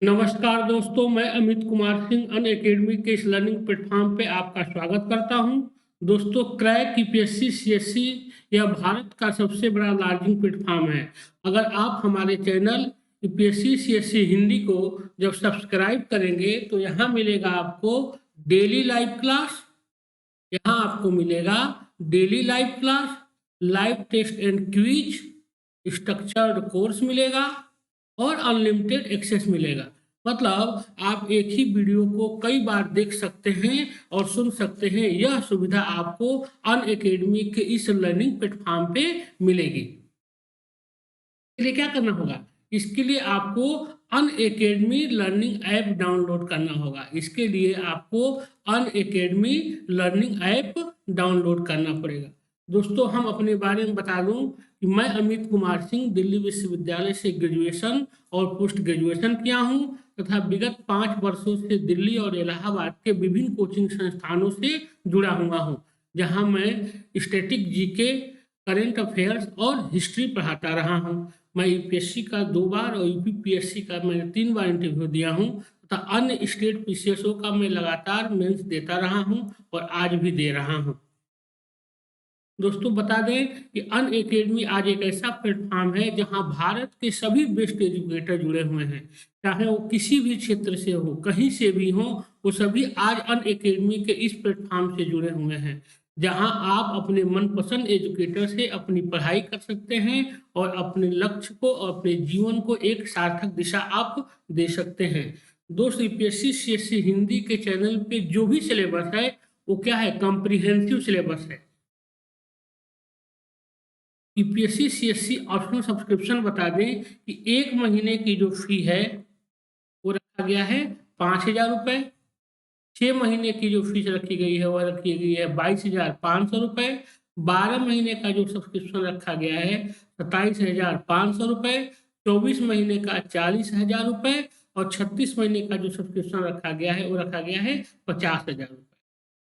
नमस्कार दोस्तों, मैं अमित कुमार सिंह अन अकेडमी के इस लर्निंग प्लेटफॉर्म पे आपका स्वागत करता हूं। दोस्तों, क्रैक यूपीएससी सीएससी यह भारत का सबसे बड़ा लर्निंग प्लेटफॉर्म है। अगर आप हमारे चैनल यूपीएससी सीएससी हिंदी को जब सब्सक्राइब करेंगे तो यहाँ मिलेगा आपको डेली लाइव क्लास। यहाँ आपको मिलेगा daily live class, live test and quiz, structured course मिलेगा और अनलिमिटेड एक्सेस मिलेगा। मतलब आप एक ही वीडियो को कई बार देख सकते हैं और सुन सकते हैं। यह सुविधा आपको अन अकेडमी के इस लर्निंग प्लेटफॉर्म पे मिलेगी। इसके लिए क्या करना होगा? इसके लिए आपको अन अकेडमी लर्निंग ऐप डाउनलोड करना होगा। इसके लिए आपको अन अकेडमी लर्निंग ऐप डाउनलोड करना पड़ेगा। दोस्तों, हम अपने बारे में बता दूं कि मैं अमित कुमार सिंह दिल्ली विश्वविद्यालय से ग्रेजुएशन और पोस्ट ग्रेजुएशन किया हूं तथा विगत 5 वर्षों से दिल्ली और इलाहाबाद के विभिन्न कोचिंग संस्थानों से जुड़ा हुआ हूं, जहां मैं स्टैटिक जीके, करंट अफेयर्स और हिस्ट्री पढ़ाता रहा हूं। मैं यूपीएससी का 2 बार और यूपीपीएससी का मैंने 3 बार इंटरव्यू दिया हूं तथा अन्य स्टेट पीसीएसओ का मैं लगातार मेंस देता रहा हूं और आज भी दे रहा हूं। दोस्तों, बता दें कि अन अकेडमी आज एक ऐसा प्लेटफॉर्म है जहां भारत के सभी बेस्ट एजुकेटर जुड़े हुए हैं। चाहे वो किसी भी क्षेत्र से हो, कहीं से भी हो, वो सभी आज अन अकेडमी के इस प्लेटफॉर्म से जुड़े हुए हैं, जहां आप अपने मनपसंद एजुकेटर से अपनी पढ़ाई कर सकते हैं और अपने लक्ष्य को और अपने जीवन को एक सार्थक दिशा आप दे सकते हैं। दोस्त, यूपीएससी सीएससी हिंदी के चैनल पे जो भी सिलेबस है वो क्या है? कॉम्प्रिहेंसिव सिलेबस है। यूपीएससी सीएससी ऑप्शनल सब्सक्रिप्शन बता दें कि 1 महीने की जो फी है वो रखा गया है 5,000 रुपये। 6 महीने की जो फीस रखी गई है वह रखी गई है 22,500 रुपये। 12 महीने का जो सब्सक्रिप्शन रखा गया है 27,500 रुपये। 24 महीने का 40,000 रुपये और 36 महीने का जो सब्सक्रिप्शन रखा गया है वो रखा गया है 50,000 रुपये।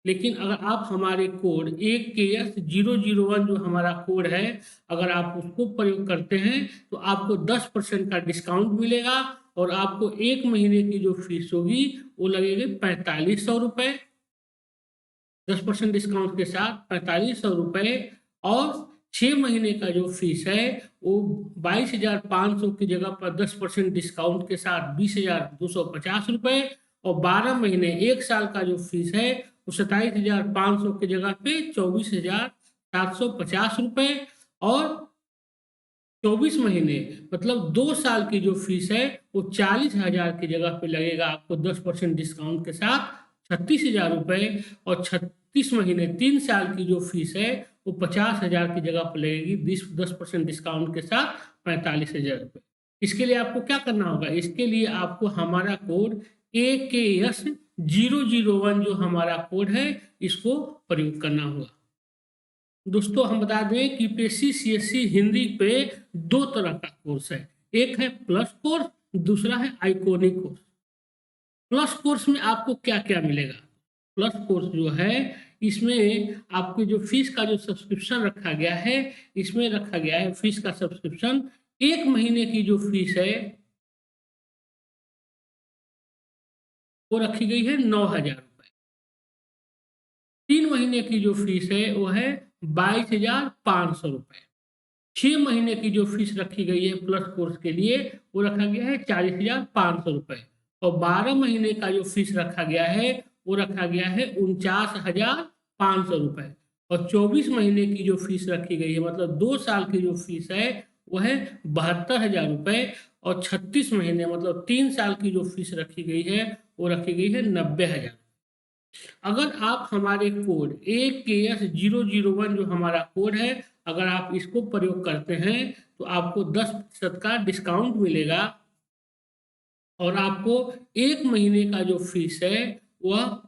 लेकिन अगर आप हमारे कोड AKS001 जो हमारा कोड है, अगर आप उसको प्रयोग करते हैं तो आपको 10% का डिस्काउंट मिलेगा और आपको 1 महीने की जो फीस होगी वो लगेगी 4500 रुपये। 10% डिस्काउंट के साथ 4500 रुपये और 6 महीने का जो फीस है वो 22,500 की जगह पर 10% डिस्काउंट के साथ 20,250 रुपये और 12 महीने 1 साल का जो फीस है वो 27,500 की जगह पे 24,750 रुपये और 24 महीने मतलब 2 साल की जो फीस है वो 40,000 की जगह पे लगेगा आपको 10% डिस्काउंट के साथ 36,000 रुपये और 36 महीने 3 साल की जो फीस है वो 50,000 की जगह पर लगेगी 10% डिस्काउंट के साथ 45,000 रुपये। इसके लिए आपको क्या करना होगा? इसके लिए आपको हमारा कोड AKS001 जो हमारा कोड है इसको प्रयोग करना होगा। दोस्तों, हम बता दें कि यूपीएससी सीएससी हिंदी पे 2 तरह का कोर्स है। एक है प्लस कोर्स, दूसरा है आइकॉनिक कोर्स। प्लस कोर्स में आपको क्या क्या मिलेगा? प्लस कोर्स जो है इसमें आपको जो फीस का जो सब्सक्रिप्शन रखा गया है, इसमें रखा गया है फीस का सब्सक्रिप्शन 1 महीने की जो फीस है वो रखी गई है 9,000 रुपये। 3 महीने की जो फीस है वो है 22,500 रुपये। 6 महीने की जो फीस रखी गई है प्लस कोर्स के लिए वो रखा गया है 40,500 रुपये और 12 महीने का जो फीस रखा गया है वो रखा गया है 49,500 रुपये और 24 महीने की जो फीस रखी गई है मतलब 2 साल की जो फीस है वो है 72,000 रुपये और 36 महीने मतलब 3 साल की जो फीस रखी गई है वो रखी गई है 90,000। अगर आप हमारे कोड AKS001 जो हमारा कोड है, अगर आप इसको प्रयोग करते हैं तो आपको 10% का डिस्काउंट मिलेगा और आपको 1 महीने का जो फीस है वह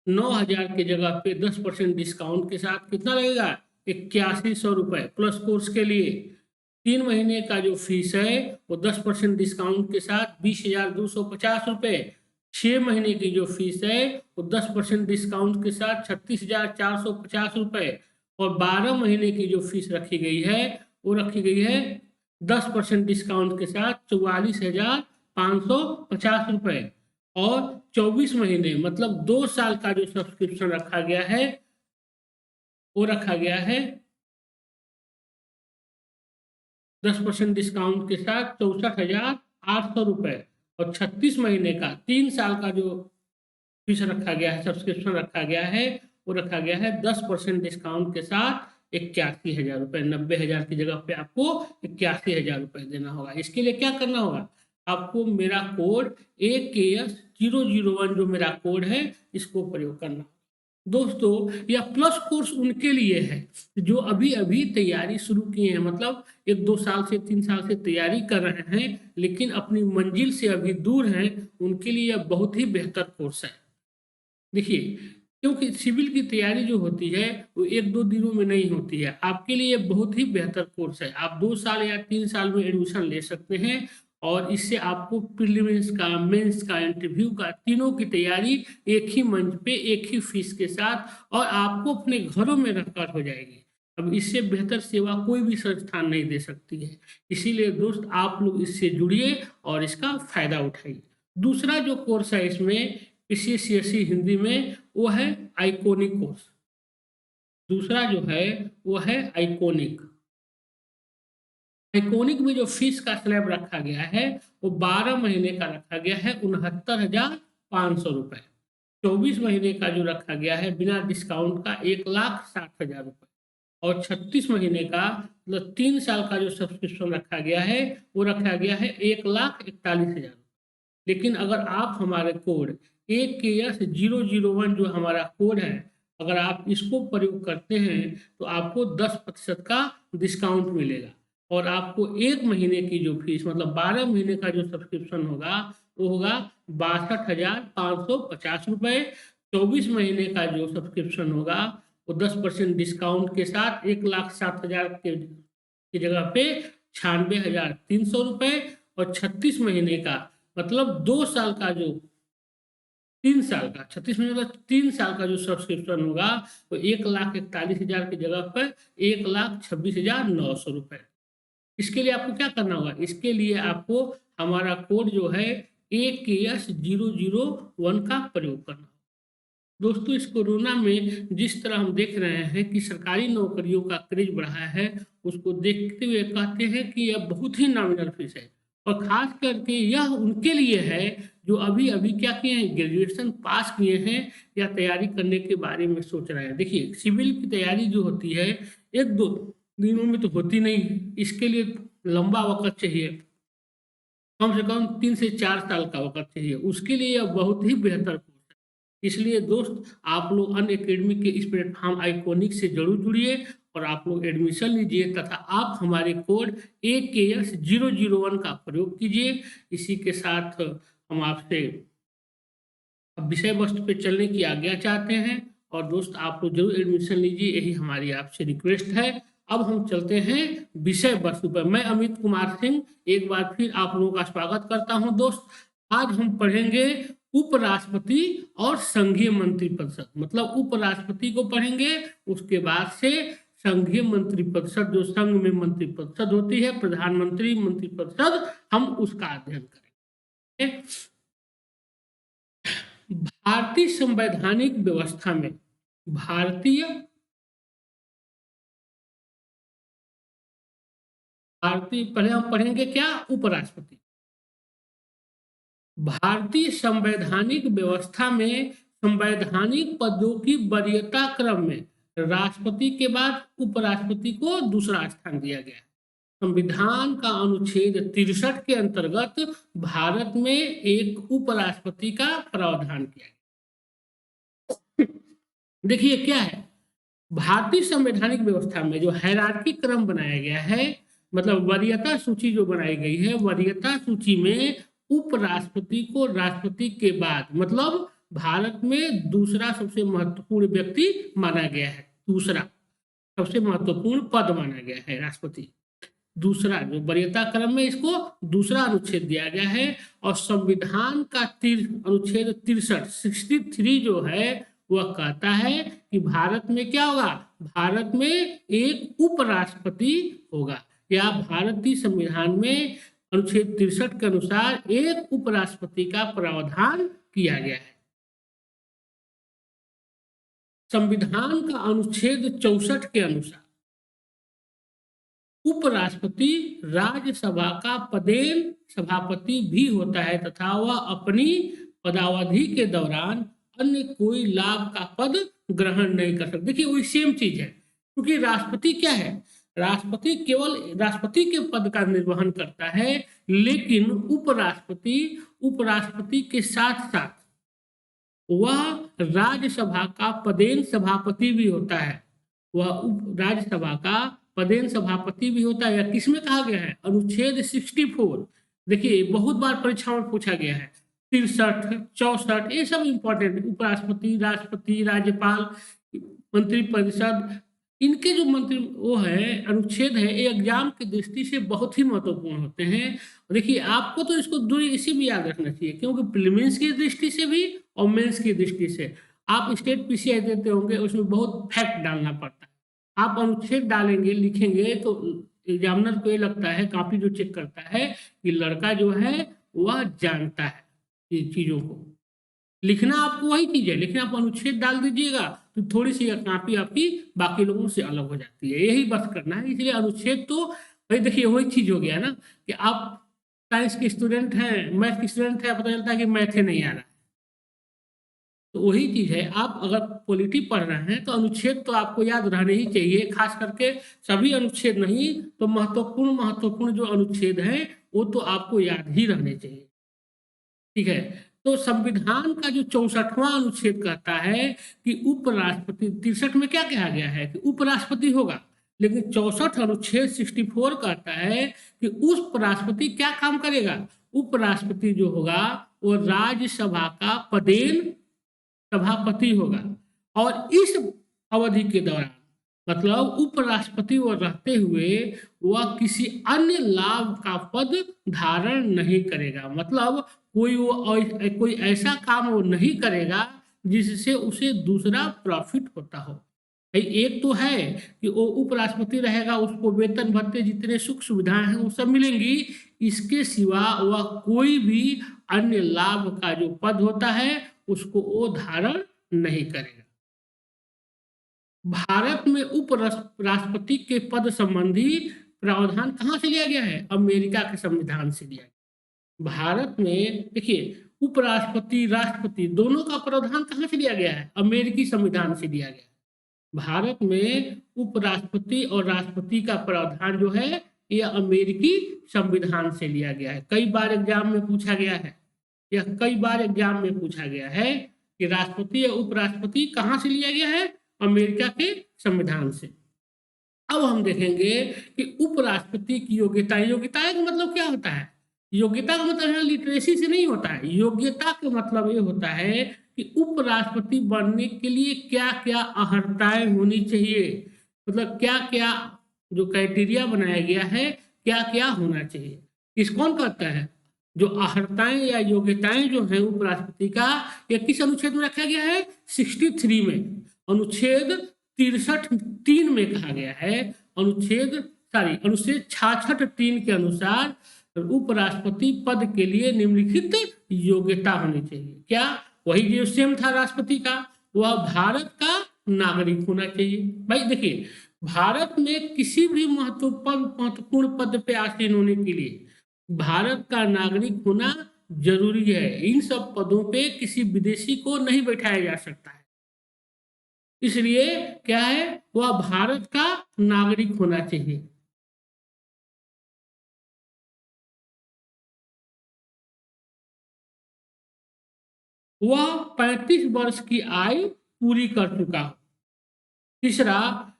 9,000 की जगह पे 10% डिस्काउंट के साथ कितना लगेगा? 8100 रुपये प्लस कोर्स के लिए। 3 महीने का जो फीस है वो 10% डिस्काउंट के साथ 20,250 रुपये। 6 महीने की जो फीस है वो 10% डिस्काउंट के साथ 36,450 रुपये और 12 महीने की जो फीस रखी गई है वो रखी गई है 10% डिस्काउंट के साथ ₹550 और 24 महीने मतलब 2 साल का जो सब्सक्रिप्शन रखा गया है वो रखा गया है 10% डिस्काउंट के साथ ₹64,800 और 36 महीने का 3 साल का जो फीस रखा गया है, सब्सक्रिप्शन रखा गया है, वो रखा गया है 10% डिस्काउंट के साथ ₹81,000। 90,000 की जगह पे आपको ₹81,000 देना होगा। इसके लिए क्या करना होगा? आपको मेरा कोड AKS001 जो मेरा कोड है, इसको प्रयोग करना होगा। दोस्तों, यह प्लस कोर्स उनके लिए है जो अभी अभी तैयारी शुरू किए हैं, मतलब 1-2 साल से 3 साल से तैयारी कर रहे हैं लेकिन अपनी मंजिल से अभी दूर हैं, उनके लिए यह बहुत ही बेहतर कोर्स है। देखिए, क्योंकि सिविल की तैयारी जो होती है वो 1-2 दिनों में नहीं होती है। आपके लिए बहुत ही बेहतर कोर्स है। आप 2 साल या 3 साल में एडमिशन ले सकते हैं और इससे आपको प्रीलिम्स का, मेंस का, इंटरव्यू का, तीनों की तैयारी एक ही मंच पे, एक ही फीस के साथ और आपको अपने घरों में रहकर हो जाएगी। अब इससे बेहतर सेवा कोई भी संस्थान नहीं दे सकती है। इसीलिए दोस्त, आप लोग इससे जुड़िए और इसका फ़ायदा उठाइए। दूसरा जो कोर्स है इसमें PCCSE हिंदी में, वो है आइकोनिक कोर्स। दूसरा जो है वो है आइकोनिक। आइकोनिक में जो फीस का स्लैब रखा गया है वो 12 महीने का रखा गया है ₹69,500। 24 महीने का जो रखा गया है बिना डिस्काउंट का ₹1,60,000 और 36 महीने का मतलब 3 साल का जो सब्सक्रिप्शन रखा गया है वो रखा गया है ₹1,41,000। लेकिन अगर आप हमारे कोड AKS001 जो हमारा कोड है, अगर आप इसको प्रयोग करते हैं तो आपको 10% का डिस्काउंट मिलेगा और आपको 1 महीने की जो फीस मतलब 12 महीने का जो सब्सक्रिप्शन होगा वो होगा ₹62,550। 24 महीने का जो सब्सक्रिप्शन होगा वो 10% डिस्काउंट के साथ 1,60,000 की जगह पे ₹96,300 और 36 महीने का मतलब 2 साल का जो 3 साल का 36 महीने मतलब 3 साल का जो सब्सक्रिप्शन होगा वो 1,41,000 की जगह पर ₹1,26,900। इसके लिए आपको क्या करना होगा? इसके लिए आपको हमारा कोड जो है AKS001 का प्रयोग करना होगा। दोस्तों, इस कोरोना में जिस तरह हम देख रहे हैं कि सरकारी नौकरियों का क्रेज बढ़ा है, उसको देखते हुए कहते हैं कि यह बहुत ही नॉमिनल फीस है और खास करके यह उनके लिए है जो अभी अभी क्या किए हैं, ग्रेजुएशन पास किए हैं या तैयारी करने के बारे में सोच रहे हैं। देखिए, सिविल की तैयारी जो होती है 1-2 दिनों में तो होती नहीं, इसके लिए लंबा वक्त चाहिए, कम से कम 3 से 4 साल का वक्त चाहिए। उसके लिए यह बहुत ही बेहतर कोर्स है। इसलिए दोस्त, आप लोग अनअकैडमी के इस प्लेटफॉर्म आइकोनिक से जरूर जुड़िए और आप लोग एडमिशन लीजिए तथा आप हमारे कोड AKS001 का प्रयोग कीजिए। इसी के साथ हम आपसे अब विषय वस्तु पे चलने की आज्ञा चाहते हैं और दोस्त, आप लोग जरूर एडमिशन लीजिए, यही हमारी आपसे रिक्वेस्ट है। अब हम चलते हैं विषय वस्तु पर। मैं अमित कुमार सिंह एक बार फिर आप लोगों का स्वागत करता हूं। दोस्त, आज हम पढ़ेंगे उपराष्ट्रपति और संघीय मंत्रिपरिषद, मतलब उपराष्ट्रपति को पढ़ेंगे, उसके बाद से संघीय मंत्रिपरिषद जो संघ में मंत्रिपरिषद होती है, प्रधानमंत्री मंत्रिपरिषद, हम उसका अध्ययन करेंगे। भारतीय संवैधानिक व्यवस्था में पहले हम पढ़ेंगे क्या? उपराष्ट्रपति। भारतीय संवैधानिक व्यवस्था में संवैधानिक पदों की वरीयता क्रम में राष्ट्रपति के बाद उपराष्ट्रपति को दूसरा स्थान दिया गया है। संविधान का अनुच्छेद 63 के अंतर्गत भारत में एक उपराष्ट्रपति का प्रावधान किया गया। देखिए क्या है, भारतीय संवैधानिक व्यवस्था में जो हायरार्की क्रम बनाया गया है, मतलब वरीयता सूची जो बनाई गई है, वरीयता सूची में उपराष्ट्रपति को राष्ट्रपति के बाद मतलब भारत में दूसरा सबसे महत्वपूर्ण व्यक्ति माना गया है। दूसरा सबसे महत्वपूर्ण पद माना गया है राष्ट्रपति। दूसरा जो वरीयता क्रम में इसको दूसरा अनुच्छेद दिया गया है और संविधान का अनुच्छेद 63 जो है वह कहता है कि भारत में क्या होगा? भारत में एक उपराष्ट्रपति होगा या भारतीय संविधान में अनुच्छेद 63 के अनुसार एक उपराष्ट्रपति का प्रावधान किया गया है। संविधान का अनुच्छेद 64 के अनुसार उपराष्ट्रपति राज्यसभा का पदेन सभापति भी होता है तथा वह अपनी पदावधि के दौरान अन्य कोई लाभ का पद ग्रहण नहीं कर सकते। देखिए वही सेम चीज है, क्योंकि राष्ट्रपति क्या है, राष्ट्रपति केवल राष्ट्रपति के पद का निर्वहन करता है, लेकिन उपराष्ट्रपति के साथ साथ वह राज्यसभा का पदेन सभापति भी होता है। वह राज्यसभा का पदेन सभापति भी होता है। या किसमें कहा गया है, अनुच्छेद 64। देखिए बहुत बार परीक्षाओं में पूछा गया है, 63, 64 ये सब इंपॉर्टेंट। उपराष्ट्रपति, राष्ट्रपति, राज्यपाल, मंत्रिपरिषद, इनके जो मंत्री वो है अनुच्छेद है, ये एग्जाम की दृष्टि से बहुत ही महत्वपूर्ण होते हैं। देखिए आपको तो इसको दूरी इसी भी याद रखना चाहिए, क्योंकि प्रीलिम्स की दृष्टि से भी और मेंस की दृष्टि से आप स्टेट पीसीआई देते होंगे, उसमें बहुत फैक्ट डालना पड़ता है। आप अनुच्छेद डालेंगे, लिखेंगे तो एग्जामिनर को ये लगता है, कॉपी जो चेक करता है कि लड़का जो है वह जानता है ये चीजों को। लिखना आपको वही चीज है, लेकिन आप अनुच्छेद डाल दीजिएगा तो थोड़ी सी कॉपी आपकी बाकी लोगों से अलग हो जाती है। यही बस करना है। इसलिए अनुच्छेद तो भाई देखिए वही चीज हो गया ना कि आप साइंस के स्टूडेंट हैं, मैथ के स्टूडेंट हैं, पता चलता है कि मैथ नहीं आ रहा है, तो वही चीज है। आप अगर पॉलिटी पढ़ रहे हैं तो अनुच्छेद तो आपको याद रहने ही चाहिए, खास करके सभी अनुच्छेद नहीं तो महत्वपूर्ण जो अनुच्छेद हैं वो तो आपको याद ही रहने चाहिए। ठीक है, तो संविधान का जो 64वां अनुच्छेद कहता है कि उपराष्ट्रपति, 63 में क्या कहा गया है कि उपराष्ट्रपति होगा, लेकिन 64 अनुच्छेद 64 कहता है कि उस राष्ट्रपति क्या काम करेगा, उपराष्ट्रपति जो होगा वो राज्यसभा का पदेन सभापति होगा और इस अवधि के दौरान मतलब उपराष्ट्रपति वो रहते हुए वह किसी अन्य लाभ का पद धारण नहीं करेगा। मतलब कोई ऐसा काम वो नहीं करेगा जिससे उसे दूसरा प्रॉफिट होता हो। एक तो है कि वो उपराष्ट्रपति रहेगा, उसको वेतन भत्ते जितने सुख सुविधाएं हैं वो सब मिलेंगी, इसके सिवा वह कोई भी अन्य लाभ का जो पद होता है उसको वो धारण नहीं करेगा। भारत में उपराष्ट्रपति के पद संबंधी प्रावधान कहां से लिया गया है, अमेरिका के संविधान से लिया गया। भारत में देखिए उपराष्ट्रपति राष्ट्रपति दोनों का प्रावधान कहां से लिया गया है, अमेरिकी संविधान से लिया गया है। भारत में उपराष्ट्रपति और राष्ट्रपति का प्रावधान जो है यह अमेरिकी संविधान से लिया गया है। कई बार एग्जाम में पूछा गया है, कि राष्ट्रपति या उपराष्ट्रपति कहां से लिया गया है, अमेरिका के संविधान से। अब हम देखेंगे कि उपराष्ट्रपति की योग्यता का मतलब क्या होता है। योग्यता का मतलब लिटरेसी से नहीं होता है, योग्यता का मतलब ये होता है कि उपराष्ट्रपति बनने के लिए क्या क्या अर्हताएं होनी चाहिए, मतलब क्या क्या जो क्राइटेरिया बनाया गया है क्या क्या होना चाहिए। इस कौन कहता है, जो अर्हताएं या योग्यताएं जो है उपराष्ट्रपति का, यह किस अनुच्छेद में रखा गया है, 63 में, अनुच्छेद 63 में कहा गया है, अनुच्छेद 66(3) के अनुसार उपराष्ट्रपति पद के लिए निम्नलिखित योग्यता होनी चाहिए। क्या, वही जो सेम था राष्ट्रपति का, वह भारत का नागरिक होना चाहिए। भाई देखिए भारत में किसी भी महत्वपूर्ण पद पे आसीन होने के लिए भारत का नागरिक होना जरूरी है। इन सब पदों पे किसी विदेशी को नहीं बैठाया जा सकता है, इसलिए क्या है, वह भारत का नागरिक होना चाहिए। वह 35 वर्ष की आयु पूरी कर चुका हो। तीसरा,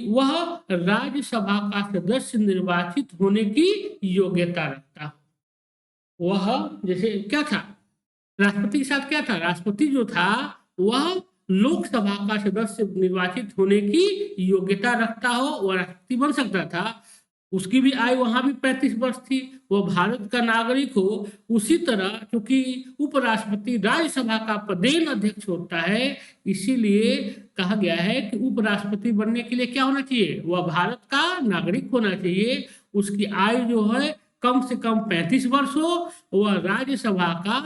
वह राज्यसभा का सदस्य निर्वाचित होने की योग्यता रखता हो। वह जैसे क्या था, राष्ट्रपति के साथ क्या था, राष्ट्रपति जो था वह लोकसभा का सदस्य निर्वाचित होने की योग्यता रखता हो, वह राष्ट्रपति बन सकता था। उसकी भी आयु वहां भी 35 वर्ष थी, वह भारत का नागरिक हो। उसी तरह क्योंकि उपराष्ट्रपति राज्यसभा का पदेन अध्यक्ष होता है, इसीलिए कहा गया है कि उपराष्ट्रपति बनने के लिए क्या होना चाहिए, वह भारत का नागरिक होना चाहिए। उसकी आयु जो है कम से कम 35 वर्ष हो, वह राज्यसभा का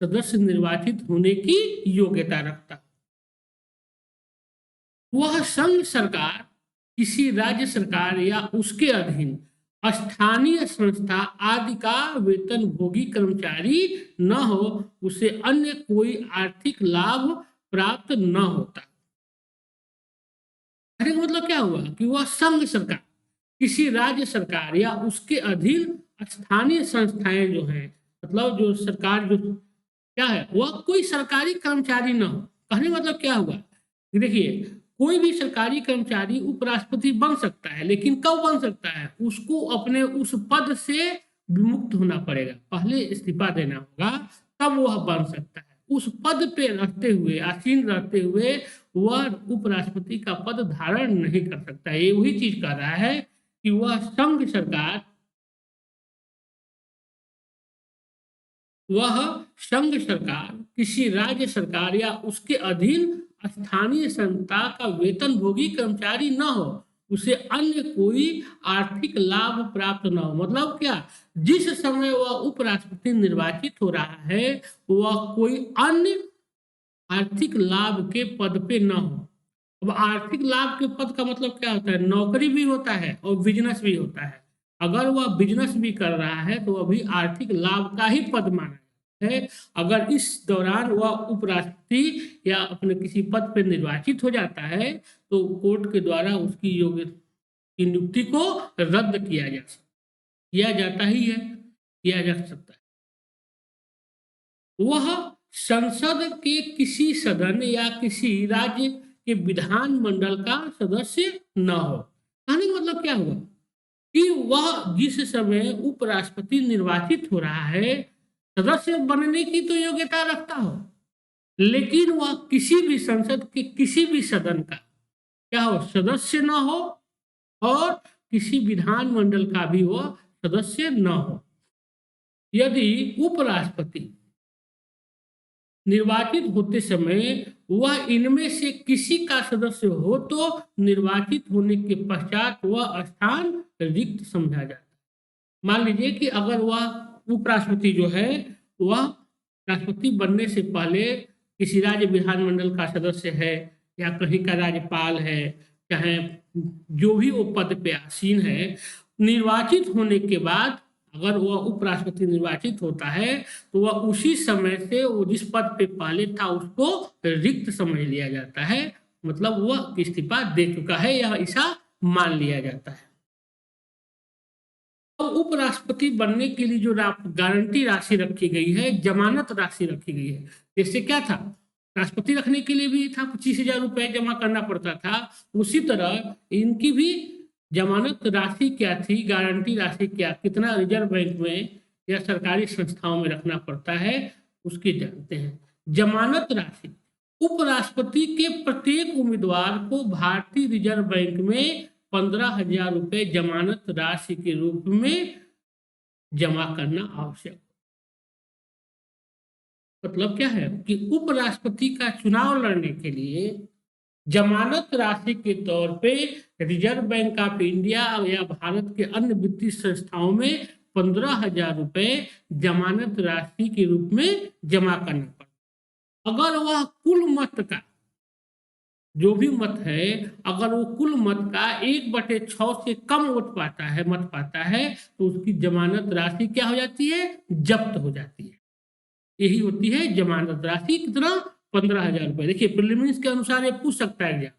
सदस्य निर्वाचित होने की योग्यता रखता है। वह संघ सरकार, किसी राज्य सरकार या उसके अधीन स्थानीय संस्था आदि का वेतन भोगी कर्मचारी न हो, उसे अन्य कोई आर्थिक लाभ प्राप्त न होता। अरे मतलब क्या हुआ कि वह संघ सरकार, किसी राज्य सरकार या उसके अधीन स्थानीय संस्थाएं जो हैं, मतलब जो सरकार जो क्या है, वह कोई सरकारी कर्मचारी न हो। कहने मतलब क्या हुआ, देखिए कोई भी सरकारी कर्मचारी उपराष्ट्रपति बन सकता है, लेकिन कब बन सकता है, उसको अपने उस पद से विमुक्त होना पड़ेगा, पहले इस्तीफा देना होगा, तब वह बन सकता है। उस पद पे रहते हुए, आसीन रहते हुए वह उपराष्ट्रपति का पद धारण नहीं कर सकता। ये वही चीज कह रहा है कि वह संघ सरकार, वह संघ सरकार, किसी राज्य सरकार या उसके अधीन स्थानीय संस्था का वेतन भोगी कर्मचारी न हो, उसे अन्य कोई आर्थिक लाभ प्राप्त न हो। मतलब क्या, जिस समय वह उपराष्ट्रपति निर्वाचित हो रहा है, वह कोई अन्य आर्थिक लाभ के पद पे न हो। अब आर्थिक लाभ के पद का मतलब क्या होता है, नौकरी भी होता है और बिजनेस भी होता है। अगर वह बिजनेस भी कर रहा है तो वह भी आर्थिक लाभ का ही पद माना है। अगर इस दौरान वह उपराष्ट्रपति या अपने किसी पद पर निर्वाचित हो जाता है, तो कोर्ट के द्वारा उसकी योग्यता की नियुक्ति को रद्द किया जाता ही है, किया जा सकता है। वह संसद के किसी सदन या किसी राज्य के विधानमंडल का सदस्य न हो। कहने का मतलब क्या हुआ कि वह जिस समय उपराष्ट्रपति निर्वाचित हो रहा है, सदस्य बनने की तो योग्यता रखता हो, लेकिन वह किसी भी संसद के किसी भी सदन का क्या हो, सदस्य न हो, और किसी विधानमंडल का भी वह सदस्य न हो। यदि उपराष्ट्रपति निर्वाचित होते समय वह इनमें से किसी का सदस्य हो, तो निर्वाचित होने के पश्चात वह स्थान रिक्त समझा जाता है। मान लीजिए कि अगर वह उपराष्ट्रपति जो है, वह राष्ट्रपति बनने से पहले किसी राज्य विधानमंडल का सदस्य है, या कहीं का राज्यपाल है, चाहे जो भी वो पद पे आसीन है, निर्वाचित होने के बाद अगर वह उपराष्ट्रपति निर्वाचित होता है, तो वह उसी समय से वो जिस पद पे पहले था उसको रिक्त समझ लिया जाता है। मतलब वह इस्तीफा दे चुका है, यह ऐसा मान लिया जाता है। तो उपराष्ट्रपति बनने के लिए जो गारंटी राशि रखी गई है, जमानत राशि रखी गई है। जैसे क्या था, राष्ट्रपति रखने के लिए भी था 25,000 रुपए जमा करना पड़ता था, उसी तरह इनकी भी जमानत राशि क्या थी, गारंटी राशि क्या, कितना रिजर्व बैंक में या सरकारी संस्थाओं में रखना पड़ता है, उसकी जानते हैं। जमानत राशि उपराष्ट्रपति के प्रत्येक उम्मीदवार को भारतीय रिजर्व बैंक में 15,000 रुपए जमानत राशि के रूप में जमा करना आवश्यक। मतलब क्या है कि उपराष्ट्रपति का चुनाव लड़ने के लिए जमानत राशि के तौर पे रिजर्व बैंक ऑफ इंडिया या भारत के अन्य वित्तीय संस्थाओं में 15,000 रुपए जमानत राशि के रूप में जमा करना पड़ता। अगर वह कुल मत का जो भी मत है, अगर वो कुल मत का 1/6 से कम मत पाता है, तो उसकी जमानत राशि क्या हो जाती है, जब्त हो जाती है। यही होती है जमानत राशि, कितना, 15,000 रुपए। देखिए प्रीलिम्स के अनुसार ये पूछ सकता है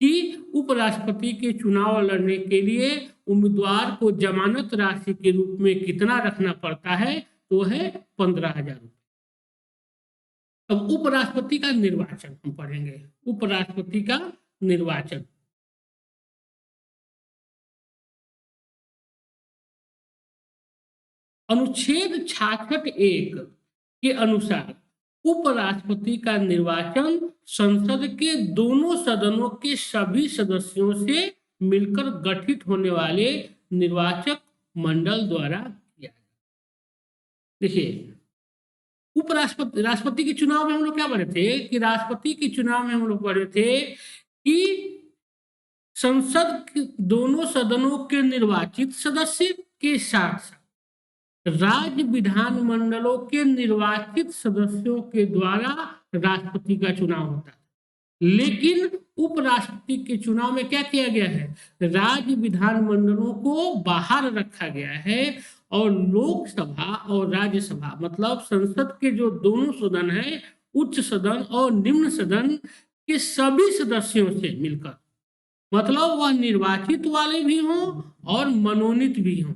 कि उपराष्ट्रपति के चुनाव लड़ने के लिए उम्मीदवार को जमानत राशि के रूप में कितना रखना पड़ता है, तो है 15,000 रुपए। अब उपराष्ट्रपति का निर्वाचन हम पढ़ेंगे। उपराष्ट्रपति का निर्वाचन, अनुच्छेद 66(1) के अनुसार उपराष्ट्रपति का निर्वाचन संसद के दोनों सदनों के सभी सदस्यों से मिलकर गठित होने वाले निर्वाचक मंडल द्वारा किया। देखिए उपराष्ट्रपति, राष्ट्रपति के चुनाव में हम लोग क्या पढ़े थे कि राष्ट्रपति के चुनाव में हम लोग पढ़े थे कि संसद के दोनों सदनों के निर्वाचित सदस्य के साथ राज्य विधानमंडलों के निर्वाचित सदस्यों के द्वारा राष्ट्रपति का चुनाव होता है। लेकिन उपराष्ट्रपति के चुनाव में क्या किया गया है, राज्य विधानमंडलों को बाहर रखा गया है और लोकसभा और राज्यसभा मतलब संसद के जो दोनों सदन हैं, उच्च सदन और निम्न सदन के सभी सदस्यों से मिलकर, मतलब वह निर्वाचित वाले भी हों और मनोनीत भी हों,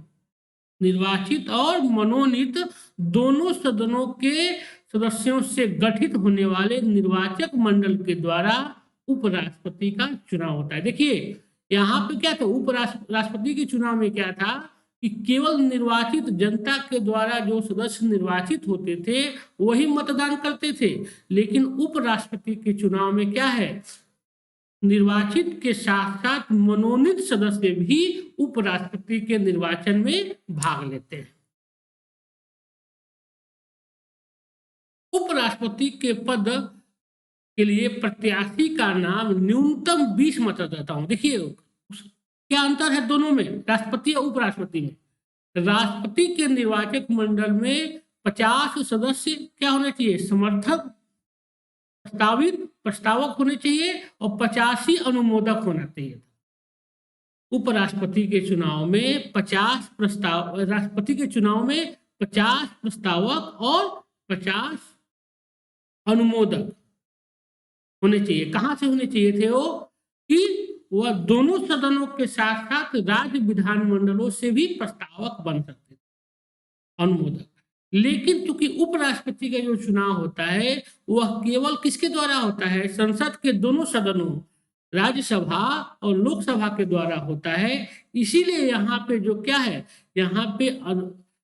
निर्वाचित और मनोनीत दोनों सदनों के सदस्यों से गठित होने वाले निर्वाचक मंडल के द्वारा उपराष्ट्रपति का चुनाव होता है। देखिए यहाँ पे क्या था, उपराष्ट्रपति के चुनाव में क्या था कि केवल निर्वाचित जनता के द्वारा जो सदस्य निर्वाचित होते थे वही मतदान करते थे, लेकिन उपराष्ट्रपति के चुनाव में क्या है, निर्वाचित के साथ साथ मनोनीत सदस्य भी उपराष्ट्रपति के निर्वाचन में भाग लेते हैं। उपराष्ट्रपति के पद के लिए प्रत्याशी का नाम न्यूनतम 20 मतदाताओं, देखिए क्या अंतर है दोनों में, राष्ट्रपति और उपराष्ट्रपति में। राष्ट्रपति के निर्वाचक मंडल में 50 सदस्य क्या होने चाहिए, समर्थक प्रस्तावक होने चाहिए और 85 अनुमोदक होना चाहिए। उपराष्ट्रपति के चुनाव में 50 प्रस्ताव, राष्ट्रपति के चुनाव में 50 प्रस्तावक और 50 अनुमोदक होने चाहिए। कहां से होने चाहिए थे वो, कि वह दोनों सदनों के साथ साथ राज्य विधानमंडलों से भी प्रस्तावक बन सकते थे, अनुमोदक। लेकिन चूंकि उपराष्ट्रपति का जो चुनाव होता है वह केवल किसके द्वारा होता है, संसद के दोनों सदनों राज्यसभा और लोकसभा के द्वारा होता है। इसीलिए यहाँ पे जो क्या है, यहाँ पे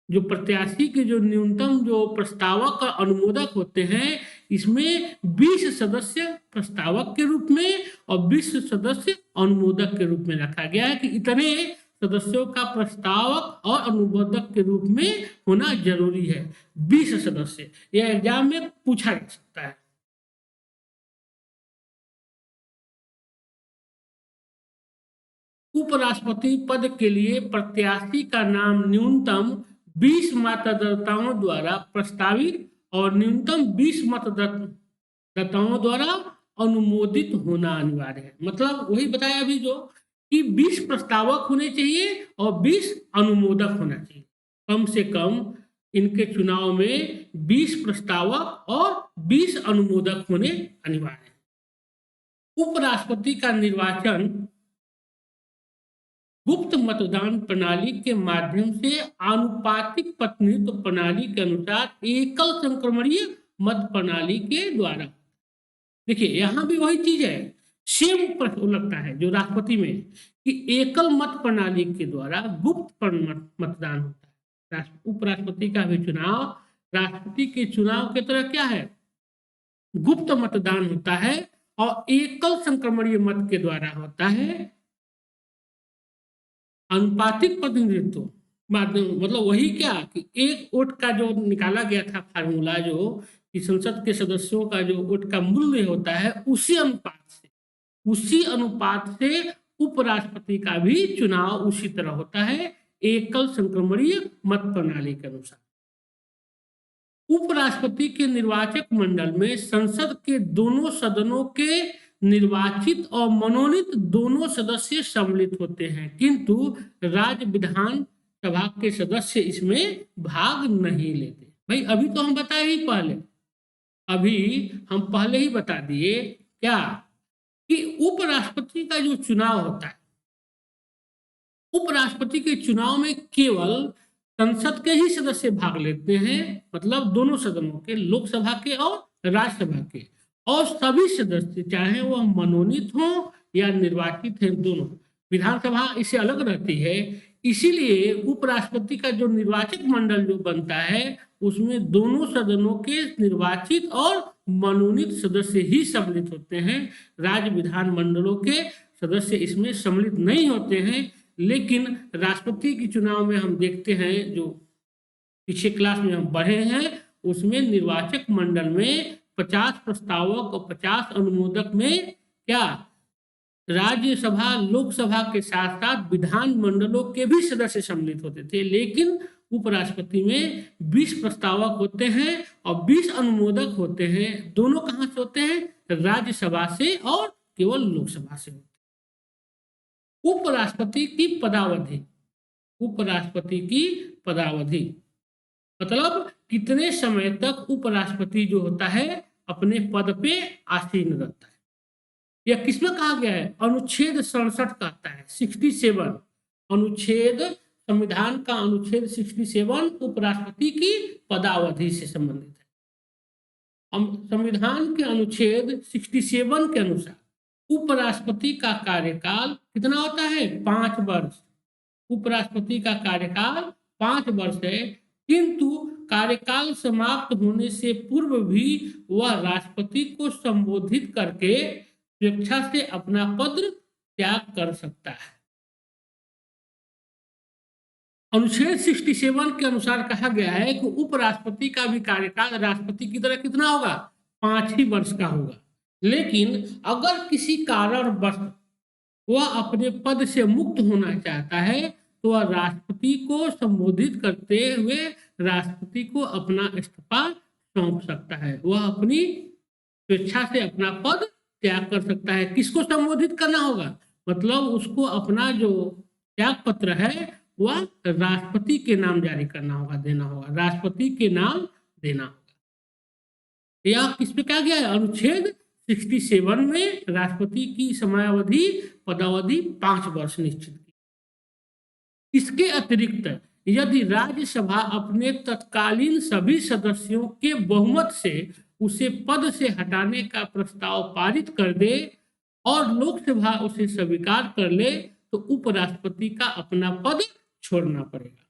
जो प्रत्याशी के जो न्यूनतम जो प्रस्तावक और अनुमोदक होते हैं, इसमें 20 सदस्य प्रस्तावक के रूप में और 20 सदस्य अनुमोदक के रूप में रखा गया है कि इतने सदस्यों का प्रस्तावक और अनुमोदक के रूप में होना जरूरी है। 20 सदस्य, यह एग्जाम में पूछा जा सकता है। उपराष्ट्रपति पद के लिए प्रत्याशी का नाम न्यूनतम 20 मतदाताओं द्वारा प्रस्तावित और न्यूनतम 20 मतदाताओं द्वारा अनुमोदित होना अनिवार्य है। मतलब वही बताया अभी जो कि 20 प्रस्तावक होने चाहिए और 20 अनुमोदक होना चाहिए। कम से कम इनके चुनाव में 20 प्रस्तावक और 20 अनुमोदक होने अनिवार्य है। उपराष्ट्रपति का निर्वाचन गुप्त मतदान प्रणाली के माध्यम से आनुपातिक प्रतिनिधित्व प्रणाली के अनुसार एकल संक्रमणीय मत प्रणाली के द्वारा। देखिए यहाँ भी वही चीज है, सेम लगता है जो राष्ट्रपति में, कि एकल मत प्रणाली के द्वारा गुप्त मतदान होता है। उपराष्ट्रपति का भी चुनाव राष्ट्रपति के चुनाव की तरह क्या है, गुप्त मतदान होता है और एकल संक्रमणीय मत के द्वारा होता है। अनुपातिक प्रतिनिधित्व माध्यम मतलब वही क्या कि एक वोट का जो निकाला गया था फार्मूला, जो कि संसद के सदस्यों का जो वोट का मूल्य होता है, उसी अनुपात से उपराष्ट्रपति का भी चुनाव उसी तरह होता है, एकल संक्रमणीय मत प्रणाली के अनुसार। उपराष्ट्रपति के निर्वाचक मंडल में संसद के दोनों सदनों के निर्वाचित और मनोनीत दोनों सदस्य सम्मिलित होते हैं, किंतु राज्य विधानसभा के सदस्य इसमें भाग नहीं लेते। भाई अभी तो हम बताए ही पहले ही बता दिए क्या कि उपराष्ट्रपति का जो चुनाव होता है, उपराष्ट्रपति के चुनाव में केवल संसद के ही सदस्य भाग लेते हैं, मतलब दोनों सदनों के, लोकसभा के और राज्यसभा के, और सभी सदस्य चाहे वह मनोनीत हो या निर्वाचित है, दोनों। विधानसभा इससे अलग रहती है, इसीलिए उपराष्ट्रपति का जो निर्वाचक मंडल जो बनता है उसमें दोनों सदनों के निर्वाचित और मनोनीत सदस्य ही सम्मिलित होते हैं। राज्य विधानमंडलों के सदस्य इसमें सम्मिलित नहीं होते हैं। लेकिन राष्ट्रपति के चुनाव में हम देखते हैं, जो पिछले क्लास में हम पढ़े हैं, उसमें निर्वाचक मंडल में 50 प्रस्तावक और 50 अनुमोदक में क्या राज्यसभा लोकसभा के साथ साथ विधान मंडलों के भी सदस्य सम्मिलित होते थे। लेकिन उपराष्ट्रपति में 20 प्रस्तावक होते हैं और 20 अनुमोदक होते हैं। दोनों कहाँ से होते हैं? राज्यसभा से और केवल लोकसभा से होते हैं। उपराष्ट्रपति की पदावधि, उपराष्ट्रपति की पदावधि मतलब कितने समय तक उपराष्ट्रपति जो होता है अपने पद पे आसीन रहता है। यह किसमें कहा गया है? अनुच्छेद 67 कहता है, 67 अनुच्छेद, संविधान का अनुच्छेद 67 उपराष्ट्रपति की पदावधि से संबंधित है। संविधान के अनुच्छेद 67 के अनुसार उपराष्ट्रपति का कार्यकाल कितना होता है? 5 वर्ष। उपराष्ट्रपति का कार्यकाल 5 वर्ष है, किंतु कार्यकाल समाप्त होने से पूर्व भी वह राष्ट्रपति को संबोधित करके स्वेच्छा से अपना पद त्याग कर सकता है। अनुच्छेद 67 के अनुसार कहा गया है कि उपराष्ट्रपति का भी कार्यकाल राष्ट्रपति की तरह कितना होगा? 5 ही वर्ष का होगा। लेकिन अगर किसी कारणवश वह अपने पद से मुक्त होना चाहता है तो वह राष्ट्रपति को संबोधित करते हुए राष्ट्रपति को अपना इस्तीफा सौंप सकता है। वह अपनी स्वेच्छा से अपना पद त्याग कर सकता है। किसको संबोधित करना होगा? मतलब उसको अपना जो त्याग पत्र है वह राष्ट्रपति के नाम जारी करना होगा, देना होगा, राष्ट्रपति के नाम देना होगा। यह किस पे कहा गया है? अनुच्छेद 67 में राष्ट्रपति की समयावधि पदावधि 5 वर्ष निश्चित की। इसके अतिरिक्त यदि राज्यसभा अपने तत्कालीन सभी सदस्यों के बहुमत से उसे पद से हटाने का प्रस्ताव पारित कर दे और लोकसभा उसे स्वीकार कर ले तो उपराष्ट्रपति का अपना पद छोड़ना पड़ेगा।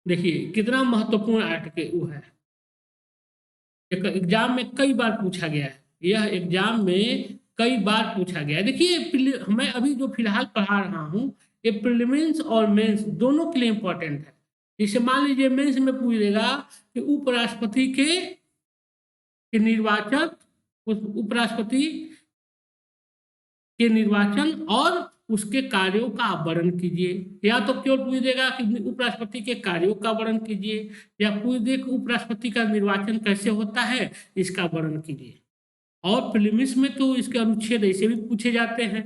देखिए कितना महत्वपूर्ण आर्टिकल है। एग्जाम में कई बार पूछा गया है, यह एग्जाम में कई बार पूछा गया है। देखिए मैं अभी जो फिलहाल पढ़ा रहा हूँ ये प्रीलिम्स और मेंस दोनों के लिए इंपॉर्टेंट है। जैसे मान लीजिए मेंस में पूछ लेगा कि उपराष्ट्रपति के निर्वाचन, उपराष्ट्रपति के निर्वाचन और उसके कार्यों का वर्णन कीजिए, या तो केवल पूछ देगा कि उपराष्ट्रपति के कार्यों का वर्णन कीजिए, या पूछ दे कि उपराष्ट्रपति का निर्वाचन कैसे होता है इसका वर्णन कीजिए। और प्रीलिम्स में तो इसके अनुच्छेद ऐसे भी पूछे जाते हैं।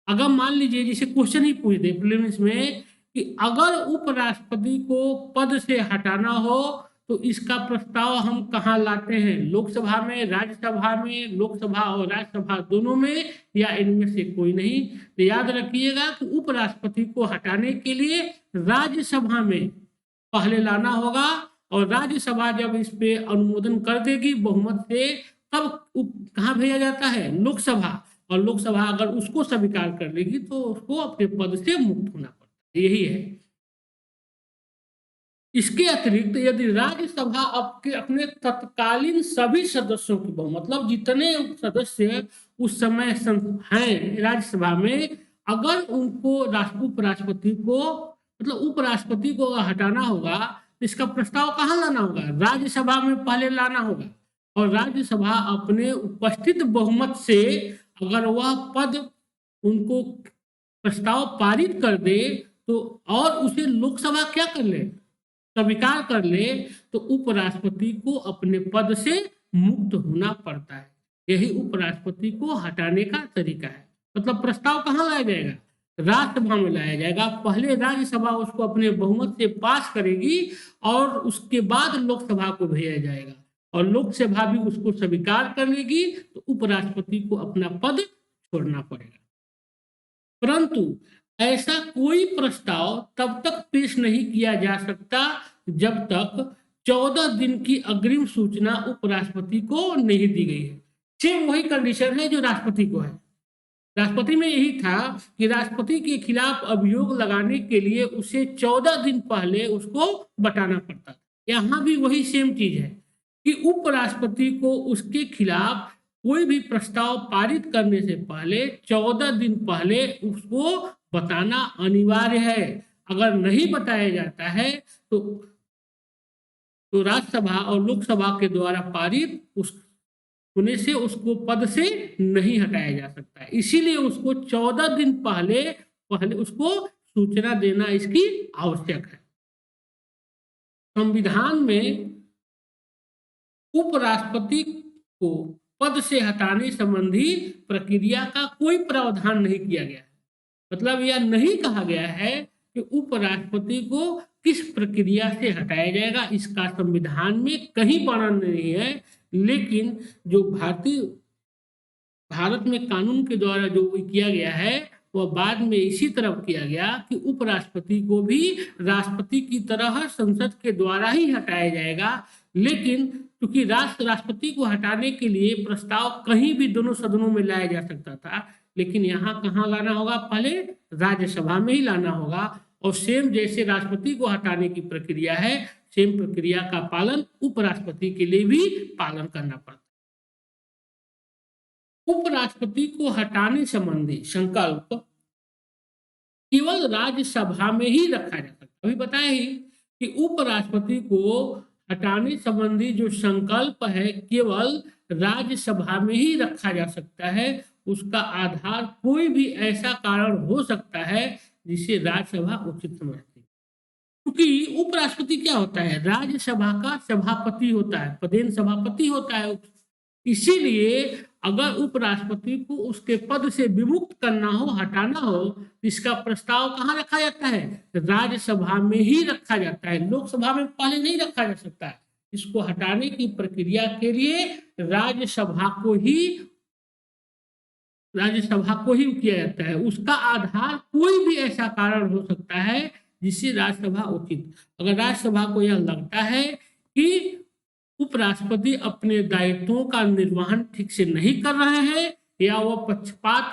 अगर मान लीजिए जैसे क्वेश्चन ही पूछ दे प्रीलिम्स में कि अगर उपराष्ट्रपति को पद से हटाना हो तो इसका प्रस्ताव हम कहाँ लाते हैं? लोकसभा में, राज्यसभा में, लोकसभा और राज्यसभा दोनों में, या इनमें से कोई नहीं? तो याद रखिएगा कि उपराष्ट्रपति को हटाने के लिए राज्यसभा में पहले लाना होगा और राज्यसभा जब इस पे अनुमोदन कर देगी बहुमत से तब कहाँ भेजा जाता है? लोकसभा। और लोकसभा अगर उसको स्वीकार कर लेगी तो उसको अपने पद से मुक्त होना पड़ता है। यही है। इसके अतिरिक्त यदि राज्यसभा अपने तत्कालीन सभी सदस्यों की बहुमत, मतलब जितने सदस्य उस समय हैं राज्यसभा में, अगर उनको उपराष्ट्रपति को मतलब उपराष्ट्रपति को हटाना होगा तो इसका प्रस्ताव कहाँ लाना होगा? राज्यसभा में पहले लाना होगा और राज्यसभा अपने उपस्थित बहुमत से अगर वह पद उनको प्रस्ताव पारित कर दे तो और उसे लोकसभा क्या कर ले? स्वीकार कर ले तो उपराष्ट्रपति को अपने पद से मुक्त होना पड़ता है। यही उपराष्ट्रपति को हटाने का तरीका है। मतलब प्रस्ताव कहाँ लाया जाएगा? राज्यसभा में लाया जाएगा। पहले राज्यसभा उसको अपने बहुमत से पास करेगी और उसके बाद लोकसभा को भेजा जाएगा और लोकसभा भी उसको स्वीकार कर लेगी तो उपराष्ट्रपति को अपना पद छोड़ना पड़ेगा। परंतु ऐसा कोई प्रस्ताव तब तक पेश नहीं किया जा सकता जब तक 14 दिन की अग्रिम सूचना उपराष्ट्रपति को नहीं दी गई है। सेम वही कंडीशन है जो राष्ट्रपति को है। राष्ट्रपति में यही था कि राष्ट्रपति के खिलाफ अभियोग लगाने के लिए उसे 14 दिन पहले उसको बताना पड़ता था। यहाँ भी वही सेम चीज है कि उपराष्ट्रपति को उसके खिलाफ कोई भी प्रस्ताव पारित करने से पहले 14 दिन पहले उसको बताना अनिवार्य है। अगर नहीं बताया जाता है तो राज्यसभा और लोकसभा के द्वारा पारित होने से उसको पद से नहीं हटाया जा सकता है। इसीलिए उसको 14 दिन पहले उसको सूचना देना इसकी आवश्यक है। संविधान में उपराष्ट्रपति को पद से हटाने संबंधी प्रक्रिया का कोई प्रावधान नहीं किया गया है। मतलब यह नहीं कहा गया है कि उपराष्ट्रपति को किस प्रक्रिया से हटाया जाएगा, इसका संविधान में कहीं वर्णन नहीं है। लेकिन जो भारत में कानून के द्वारा जो किया गया है वह बाद में इसी तरह किया गया कि उपराष्ट्रपति को भी राष्ट्रपति की तरह संसद के द्वारा ही हटाया जाएगा। लेकिन क्योंकि राष्ट्रपति को हटाने के लिए प्रस्ताव कहीं भी दोनों सदनों में लाया जा सकता था, लेकिन यहाँ कहाँ लाना होगा, पहले राज्यसभा में ही लाना होगा। और सेम जैसे राष्ट्रपति को हटाने की प्रक्रिया है, सेम प्रक्रिया का पालन उपराष्ट्रपति के लिए भी पालन करना पड़ता है। उपराष्ट्रपति को हटाने संबंधी संकल्प केवल राज्यसभा में ही रखा जा सकता है। अभी बताया ही कि उपराष्ट्रपति को हटाने संबंधी जो संकल्प है केवल राज्यसभा में ही रखा जा सकता है। उसका आधार कोई भी ऐसा कारण हो सकता है जिसे राज्यसभा उचित समझती है। क्योंकि उपराष्ट्रपति क्या होता है, राज्यसभा का सभापति होता है, पदेन सभापति होता है। इसीलिए अगर उपराष्ट्रपति को उसके पद से विमुक्त करना हो, हटाना हो, इसका प्रस्ताव कहाँ रखा जाता है, राज्यसभा में ही रखा जाता है। लोकसभा में पहले नहीं रखा जा सकता है। इसको हटाने की प्रक्रिया के लिए राज्यसभा को ही किया जाता है। उसका आधार कोई भी ऐसा कारण हो सकता है जिससे राज्यसभा उचित, अगर राज्यसभा को यह लगता है कि उपराष्ट्रपति अपने दायित्वों का निर्वहन ठीक से नहीं कर रहे हैं या वह पक्षपात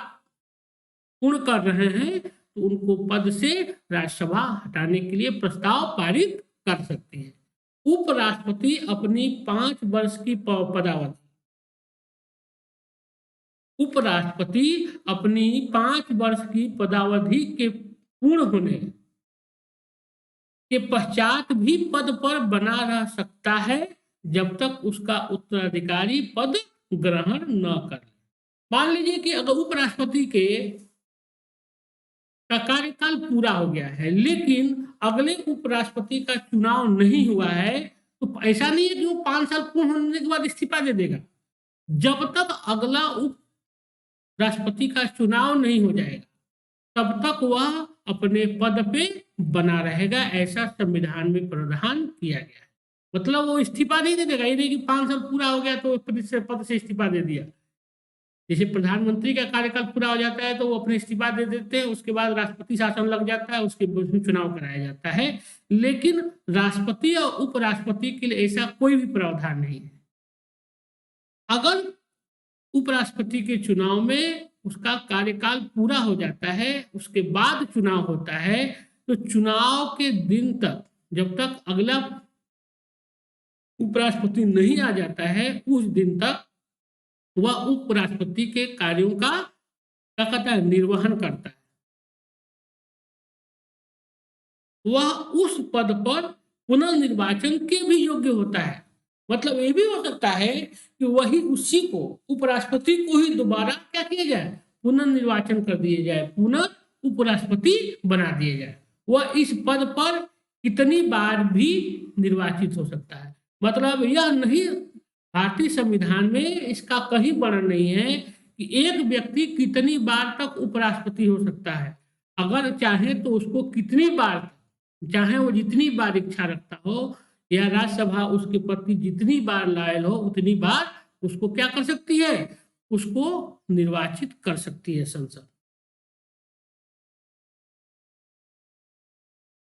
पूर्ण कर रहे हैं, तो उनको पद से राज्यसभा हटाने के लिए प्रस्ताव पारित कर सकती है। उपराष्ट्रपति अपनी 5 वर्ष की पदावधि के पूर्ण होने के पश्चात भी पद पर बना रह सकता है जब तक उसका उत्तराधिकारी पद ग्रहण न कर ले। मान लीजिए कि अगर उपराष्ट्रपति का कार्यकाल पूरा हो गया है लेकिन अगले उपराष्ट्रपति का चुनाव नहीं हुआ है, तो ऐसा नहीं है कि वो 5 साल पूर्ण होने के बाद इस्तीफा दे देगा। जब तक अगला उपराष्ट्रपति का चुनाव नहीं हो जाएगा तब तक वह अपने पद पे बना रहेगा। ऐसा संविधान में प्रावधान किया गया है। मतलब वो इस्तीफा नहीं दे देगा, ये नहीं कि 5 साल पूरा हो गया तो पद से इस्तीफा दे दिया। जैसे प्रधानमंत्री का कार्यकाल पूरा हो जाता है तो वो अपने इस्तीफा दे देते हैं, उसके बाद राष्ट्रपति शासन लग जाता है, उसके बाद चुनाव कराया जाता है। लेकिन राष्ट्रपति और उपराष्ट्रपति के लिए ऐसा कोई भी प्रावधान नहीं है। अगर उपराष्ट्रपति के चुनाव में उसका कार्यकाल पूरा हो जाता है, उसके बाद चुनाव होता है, तो चुनाव के दिन तक जब तक अगला उपराष्ट्रपति नहीं आ जाता है उस दिन तक वह उपराष्ट्रपति के कार्यों का क्या कहता है, निर्वहन करता है। वह उस पद पर पुनर्निर्वाचन के भी योग्य होता है। मतलब ये भी हो सकता है कि वही उसी को उपराष्ट्रपति को ही दोबारा क्या किया जाए, पुनर्निर्वाचन कर दिया जाए, पुनः उपराष्ट्रपति बना दिया जाए। वह इस पद पर कितनी बार भी निर्वाचित हो सकता है। मतलब यह नहीं, भारतीय संविधान में इसका कहीं वर्णन नहीं है कि एक व्यक्ति कितनी बार तक उपराष्ट्रपति हो सकता है। अगर चाहे तो उसको कितनी बार, चाहे वो जितनी बार इच्छा रखता हो या राज्यसभा उसके प्रति जितनी बार लायल हो उतनी बार उसको क्या कर सकती है, उसको निर्वाचित कर सकती है संसद।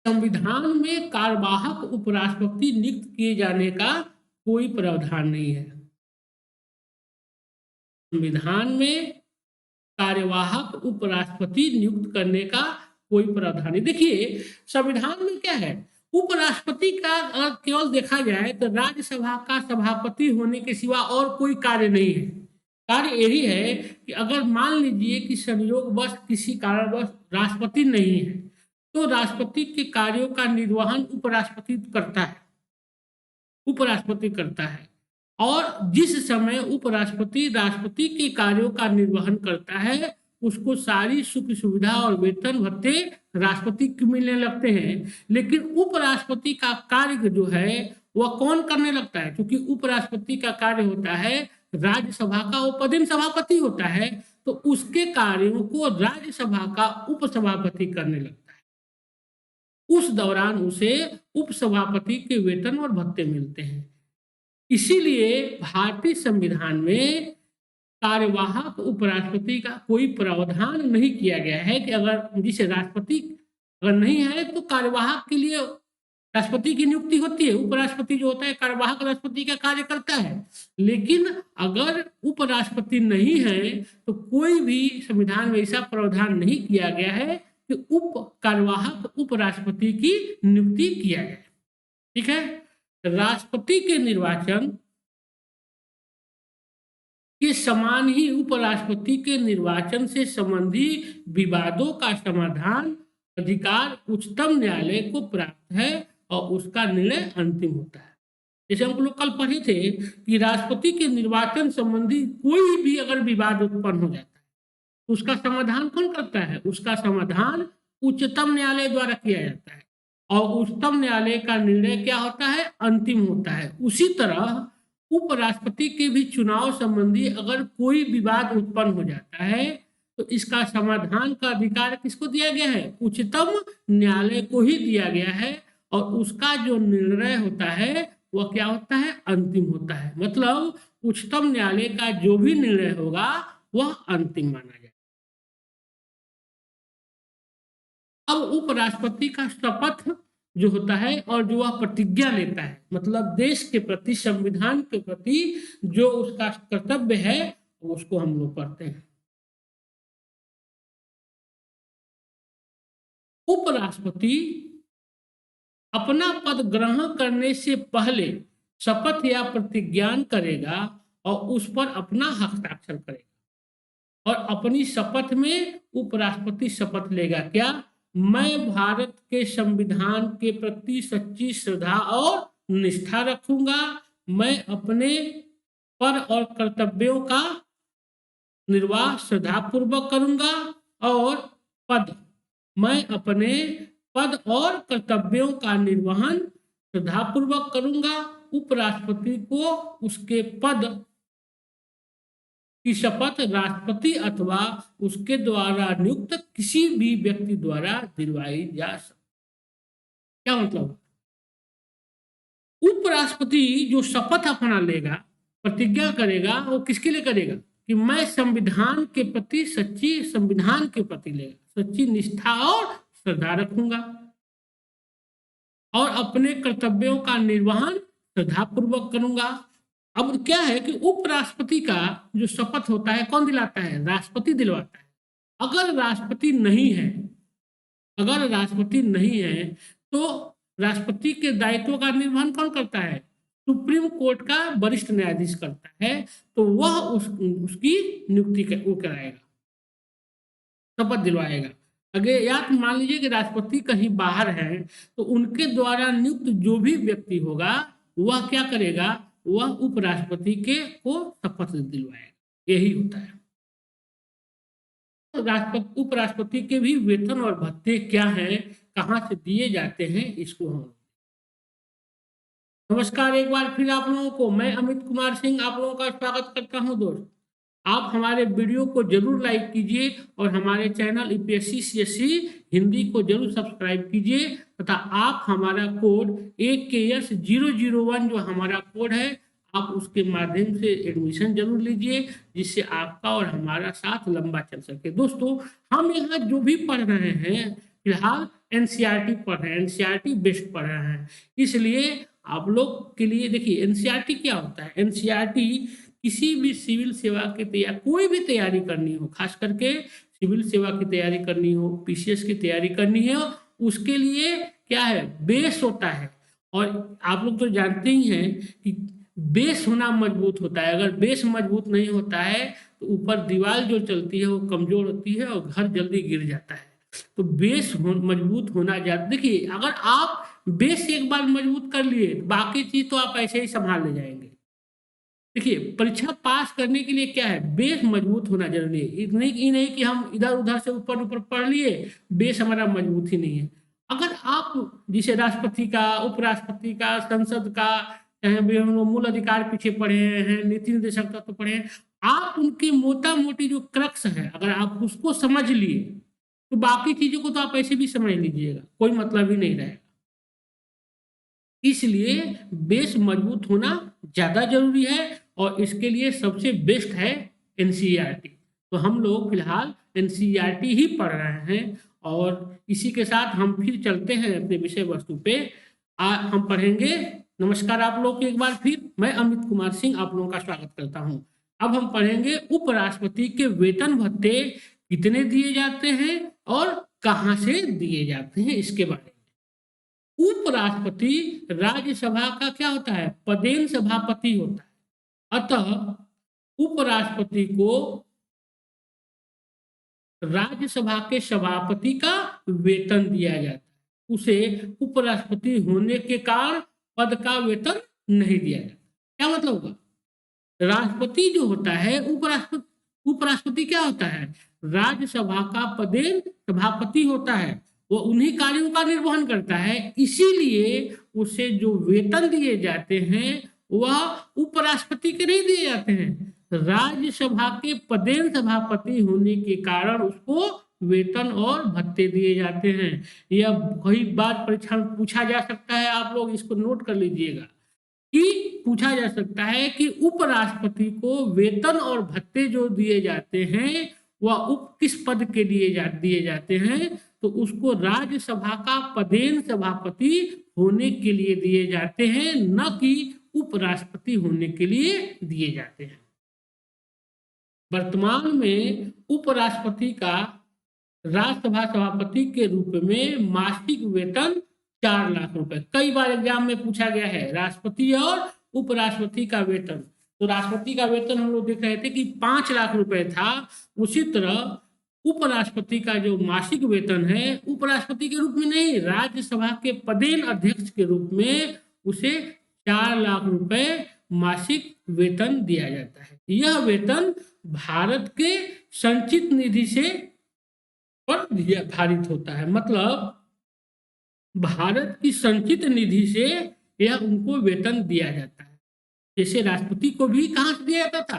संविधान में कार्यवाहक उपराष्ट्रपति नियुक्त किए जाने का कोई प्रावधान नहीं है। संविधान में कार्यवाहक उपराष्ट्रपति नियुक्त करने का कोई प्रावधान नहीं। देखिए संविधान में क्या है, उपराष्ट्रपति का अगर केवल देखा जाए तो राज्यसभा का सभापति होने के सिवा और कोई कार्य नहीं है। कार्य यही है कि अगर मान लीजिए कि संयोगवश किसी कारणवश राष्ट्रपति नहीं है तो राष्ट्रपति के कार्यों का निर्वहन उपराष्ट्रपति करता है। और जिस समय उपराष्ट्रपति राष्ट्रपति के कार्यों का निर्वहन करता है उसको सारी सुख सुविधा और वेतन भत्ते राष्ट्रपति को मिलने लगते हैं। लेकिन उपराष्ट्रपति का कार्य जो है वह कौन करने लगता है? क्योंकि उपराष्ट्रपति का कार्य होता है राज्यसभा का उपदिन सभापति होता है, तो उसके कार्यों को राज्यसभा का उपसभापति करने लगता है। उस दौरान उसे उपसभापति के वेतन और भत्ते मिलते हैं। इसीलिए भारतीय संविधान में कार्यवाहक उपराष्ट्रपति का कोई प्रावधान नहीं किया गया है कि अगर जिसे राष्ट्रपति अगर नहीं है तो कार्यवाहक के लिए राष्ट्रपति की नियुक्ति होती है। उपराष्ट्रपति जो होता है कार्यवाहक राष्ट्रपति का कार्य करता है। लेकिन अगर उपराष्ट्रपति नहीं है तो कोई भी संविधान में ऐसा प्रावधान नहीं किया गया है कि कार्यवाहक उपराष्ट्रपति की नियुक्ति किया जाए। ठीक है, राष्ट्रपति के निर्वाचन के समान ही उपराष्ट्रपति के निर्वाचन से संबंधी विवादों का समाधान अधिकार उच्चतम न्यायालय को प्राप्त है और उसका निर्णय अंतिम होता है। जैसे हम लोग कल पढ़े थे कि राष्ट्रपति के निर्वाचन संबंधी कोई भी अगर विवाद उत्पन्न हो जाता है तो उसका समाधान कौन करता है? उसका समाधान उच्चतम न्यायालय द्वारा किया जाता है और उच्चतम न्यायालय का निर्णय क्या होता है? अंतिम होता है। उसी तरह उपराष्ट्रपति के भी चुनाव संबंधी अगर कोई विवाद उत्पन्न हो जाता है तो इसका समाधान का अधिकार किसको दिया गया है? उच्चतम न्यायालय को ही दिया गया है और उसका जो निर्णय होता है वह क्या होता है? अंतिम होता है। मतलब उच्चतम न्यायालय का जो भी निर्णय होगा वह अंतिम माना जाए। अब उपराष्ट्रपति का शपथ जो होता है और जो वह प्रतिज्ञा लेता है, मतलब देश के प्रति, संविधान के प्रति जो उसका कर्तव्य है उसको हम लोग पढ़ते हैं। उपराष्ट्रपति अपना पद ग्रहण करने से पहले शपथ या प्रतिज्ञा करेगा और उस पर अपना हस्ताक्षर करेगा और अपनी शपथ में उपराष्ट्रपति शपथ लेगा क्या? मैं भारत के संविधान के प्रति सच्ची श्रद्धा और निष्ठा रखूंगा। मैं अपने पद और कर्तव्यों का निर्वाह श्रद्धापूर्वक करूंगा और मैं अपने पद और कर्तव्यों का निर्वहन श्रद्धापूर्वक करूंगा। उपराष्ट्रपति को उसके पद की शपथ राष्ट्रपति अथवा उसके द्वारा नियुक्त किसी भी व्यक्ति द्वारा दिलवाई जा सकती। क्या मतलब? उपराष्ट्रपति जो शपथ अपना लेगा, प्रतिज्ञा करेगा, वो किसके लिए करेगा? कि मैं संविधान के प्रति सच्ची निष्ठा और श्रद्धा रखूंगा और अपने कर्तव्यों का निर्वहन श्रद्धापूर्वक करूंगा। अब क्या है कि उपराष्ट्रपति का जो शपथ होता है कौन दिलाता है? राष्ट्रपति दिलवाता है। अगर राष्ट्रपति नहीं है तो राष्ट्रपति के दायित्वों का निर्वहन कौन करता है? सुप्रीम कोर्ट का वरिष्ठ न्यायाधीश करता है, तो वह उसकी नियुक्ति वो कराएगा, शपथ दिलवाएगा। अगर या तो मान लीजिए कि राष्ट्रपति कहीं बाहर है तो उनके द्वारा नियुक्त जो भी व्यक्ति होगा वह क्या करेगा? वह उपराष्ट्रपति को शपथ दिलवाएगा। यही होता है। उपराष्ट्रपति के भी वेतन और भत्ते क्या हैं, कहां से दिए जाते हैं, इसको हम नमस्कार एक बार फिर आप लोगों को मैं अमित कुमार सिंह आप लोगों का स्वागत करता हूं। दोस्त, आप हमारे वीडियो को जरूर लाइक कीजिए और हमारे चैनल यूपीएससी सीएससी हिंदी को जरूर सब्सक्राइब कीजिए तथा आप हमारा कोड AKS001 जो हमारा कोड है आप उसके माध्यम से एडमिशन जरूर लीजिए, जिससे आपका और हमारा साथ लंबा चल सके। दोस्तों, हम यहाँ जो भी पढ़ रहे हैं फिलहाल एनसीईआरटी पढ़ रहे हैं, एनसीईआरटी बेस्ड पढ़ रहे हैं। इसलिए आप लोग के लिए देखिए एनसीईआरटी क्या होता है। एनसीईआरटी किसी भी सिविल सेवा की तैयारी, कोई भी तैयारी करनी हो, खास करके सिविल सेवा की तैयारी करनी हो, पीसीएस की तैयारी करनी हो, उसके लिए क्या है? बेस होता है। और आप लोग तो जानते ही हैं कि बेस होना मजबूत होता है। अगर बेस मजबूत नहीं होता है तो ऊपर दीवार जो चलती है वो कमजोर होती है और घर जल्दी गिर जाता है। तो बेस मजबूत होना ज्यादा। देखिए, अगर आप बेस एक बार मजबूत कर लिए बाकी चीज तो आप ऐसे ही संभाल ले जाएंगे। देखिए, परीक्षा पास करने के लिए क्या है, बेस मजबूत होना जरूरी है। ये नहीं कि हम इधर उधर से ऊपर ऊपर पढ़ लिए, बेस हमारा मजबूत ही नहीं है। अगर आप जिसे राष्ट्रपति का, उपराष्ट्रपति का, संसद का, भी हम लोग मूल अधिकार पीछे पढ़े हैं, नीति निर्देशक तत्व पढ़े हैं, आप उनकी मोटा मोटी जो क्रक्स है अगर आप उसको समझ लिए तो बाकी चीजों को तो आप ऐसे भी समझ लीजिएगा, कोई मतलब ही नहीं रहेगा। इसलिए बेस मजबूत होना ज्यादा जरूरी है और इसके लिए सबसे बेस्ट है एनसीईआरटी। तो हम लोग फिलहाल एनसीईआरटी ही पढ़ रहे हैं और इसी के साथ हम फिर चलते हैं अपने विषय वस्तु पे। हम पढ़ेंगे। नमस्कार आप लोग को एक बार फिर, मैं अमित कुमार सिंह आप लोगों का स्वागत करता हूं। अब हम पढ़ेंगे उपराष्ट्रपति के वेतन भत्ते कितने दिए जाते हैं और कहां से दिए जाते हैं इसके बारे में। उपराष्ट्रपति राज्यसभा का क्या होता है, पदेन सभापति होता है। अतः उपराष्ट्रपति को राज्यसभा के सभापति का वेतन दिया जाता है। उसे उपराष्ट्रपति होने के कारण पद का वेतन नहीं दिया जाता। क्या मतलब होगा, राष्ट्रपति जो होता है, उपराष्ट्रपति क्या होता है, राज्यसभा का पदेन सभापति होता है, वो उन्हीं कार्यों का निर्वहन करता है। इसीलिए उसे जो वेतन दिए जाते हैं वह उपराष्ट्रपति के नहीं दिए जाते हैं, राज्यसभा के पदेन सभापति होने के कारण उसको वेतन और भत्ते दिए जाते हैं। यह कई बार परीक्षा में पूछा जा सकता है, आप लोग इसको नोट कर लीजिएगा कि पूछा जा सकता है कि उपराष्ट्रपति को वेतन और भत्ते जो दिए जाते हैं वह किस पद के दिए जाते हैं, तो उसको राज्यसभा का पदेन सभापति होने के लिए दिए जाते हैं, न कि उपराष्ट्रपति होने के लिए दिए जाते हैं। वर्तमान में उपराष्ट्रपति का राज्यसभा सभापति के रूप में मासिक वेतन 4 लाख रुपए। कई बार एग्जाम में पूछा गया है राष्ट्रपति और उपराष्ट्रपति का वेतन। तो राष्ट्रपति का वेतन हम लोग देख रहे थे कि 5 लाख रुपए था, उसी तरह उपराष्ट्रपति का जो मासिक वेतन है उपराष्ट्रपति के रूप में नहीं, राज्यसभा के पदेन अध्यक्ष के रूप में उसे 4 लाख रुपए मासिक वेतन दिया जाता है। यह वेतन भारत के संचित निधि से पर निर्धारित होता है, मतलब भारत की संचित निधि से यह उनको वेतन दिया जाता है। जैसे राष्ट्रपति को भी कहां से दिया जाता था,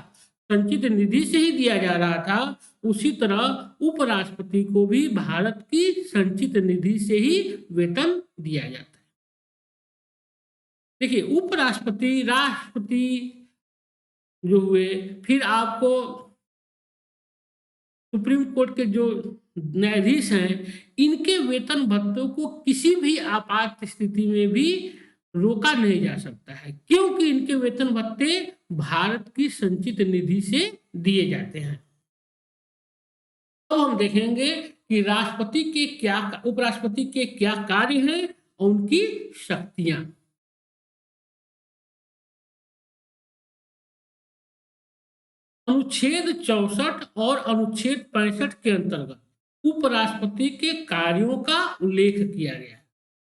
संचित निधि से ही दिया जा रहा था, उसी तरह उपराष्ट्रपति को भी भारत की संचित निधि से ही वेतन दिया जाता है। देखिए, उपराष्ट्रपति, राष्ट्रपति जो हुए, फिर आपको सुप्रीम कोर्ट के जो न्यायाधीश हैं, इनके वेतन भत्तों को किसी भी आपात स्थिति में भी रोका नहीं जा सकता है, क्योंकि इनके वेतन भत्ते भारत की संचित निधि से दिए जाते हैं। तो हम देखेंगे कि राष्ट्रपति के क्या, उपराष्ट्रपति के क्या कार्य हैं और उनकी शक्तियां। अनुच्छेद 64 और अनुच्छेद 65 के अंतर्गत उपराष्ट्रपति के कार्यों का उल्लेख किया गया है।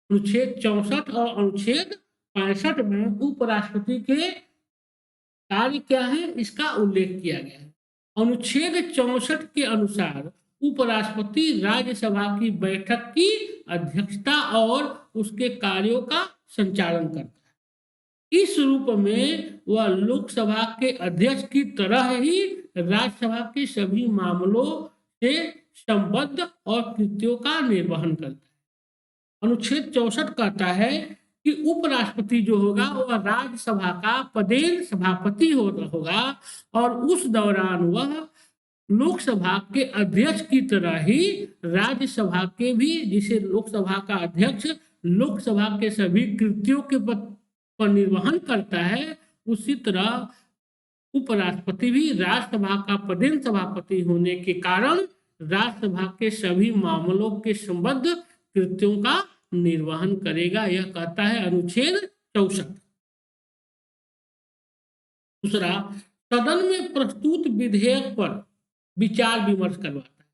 अनुच्छेद 64 और अनुच्छेद 65 में उपराष्ट्रपति के कार्य क्या है इसका उल्लेख किया गया है। अनुच्छेद 64 के अनुसार उपराष्ट्रपति राज्यसभा की बैठक की अध्यक्षता और उसके कार्यों का संचालन करता है। इस रूप में वह लोकसभा के अध्यक्ष की तरह ही राज्यसभा के सभी मामलों से संबद्ध और कृत्यों का निर्वहन करता है। अनुच्छेद 64 कहता है कि उपराष्ट्रपति जो होगा वह राज्यसभा का पदेन सभापति होगा और उस दौरान वह लोकसभा के अध्यक्ष की तरह ही राज्यसभा के भी, जिसे लोकसभा का अध्यक्ष लोकसभा के सभी कृत्यों के पर निर्वहन करता है, उसी तरह उपराष्ट्रपति भी राज्यसभा का पदेन सभापति होने के कारण राज्यसभा के सभी मामलों के संबद्ध कृत्यों का निर्वहन करेगा। यह कहता है अनुच्छेद 64। दूसरा, सदन में प्रस्तुत विधेयक पर विचार विमर्श करवाता है।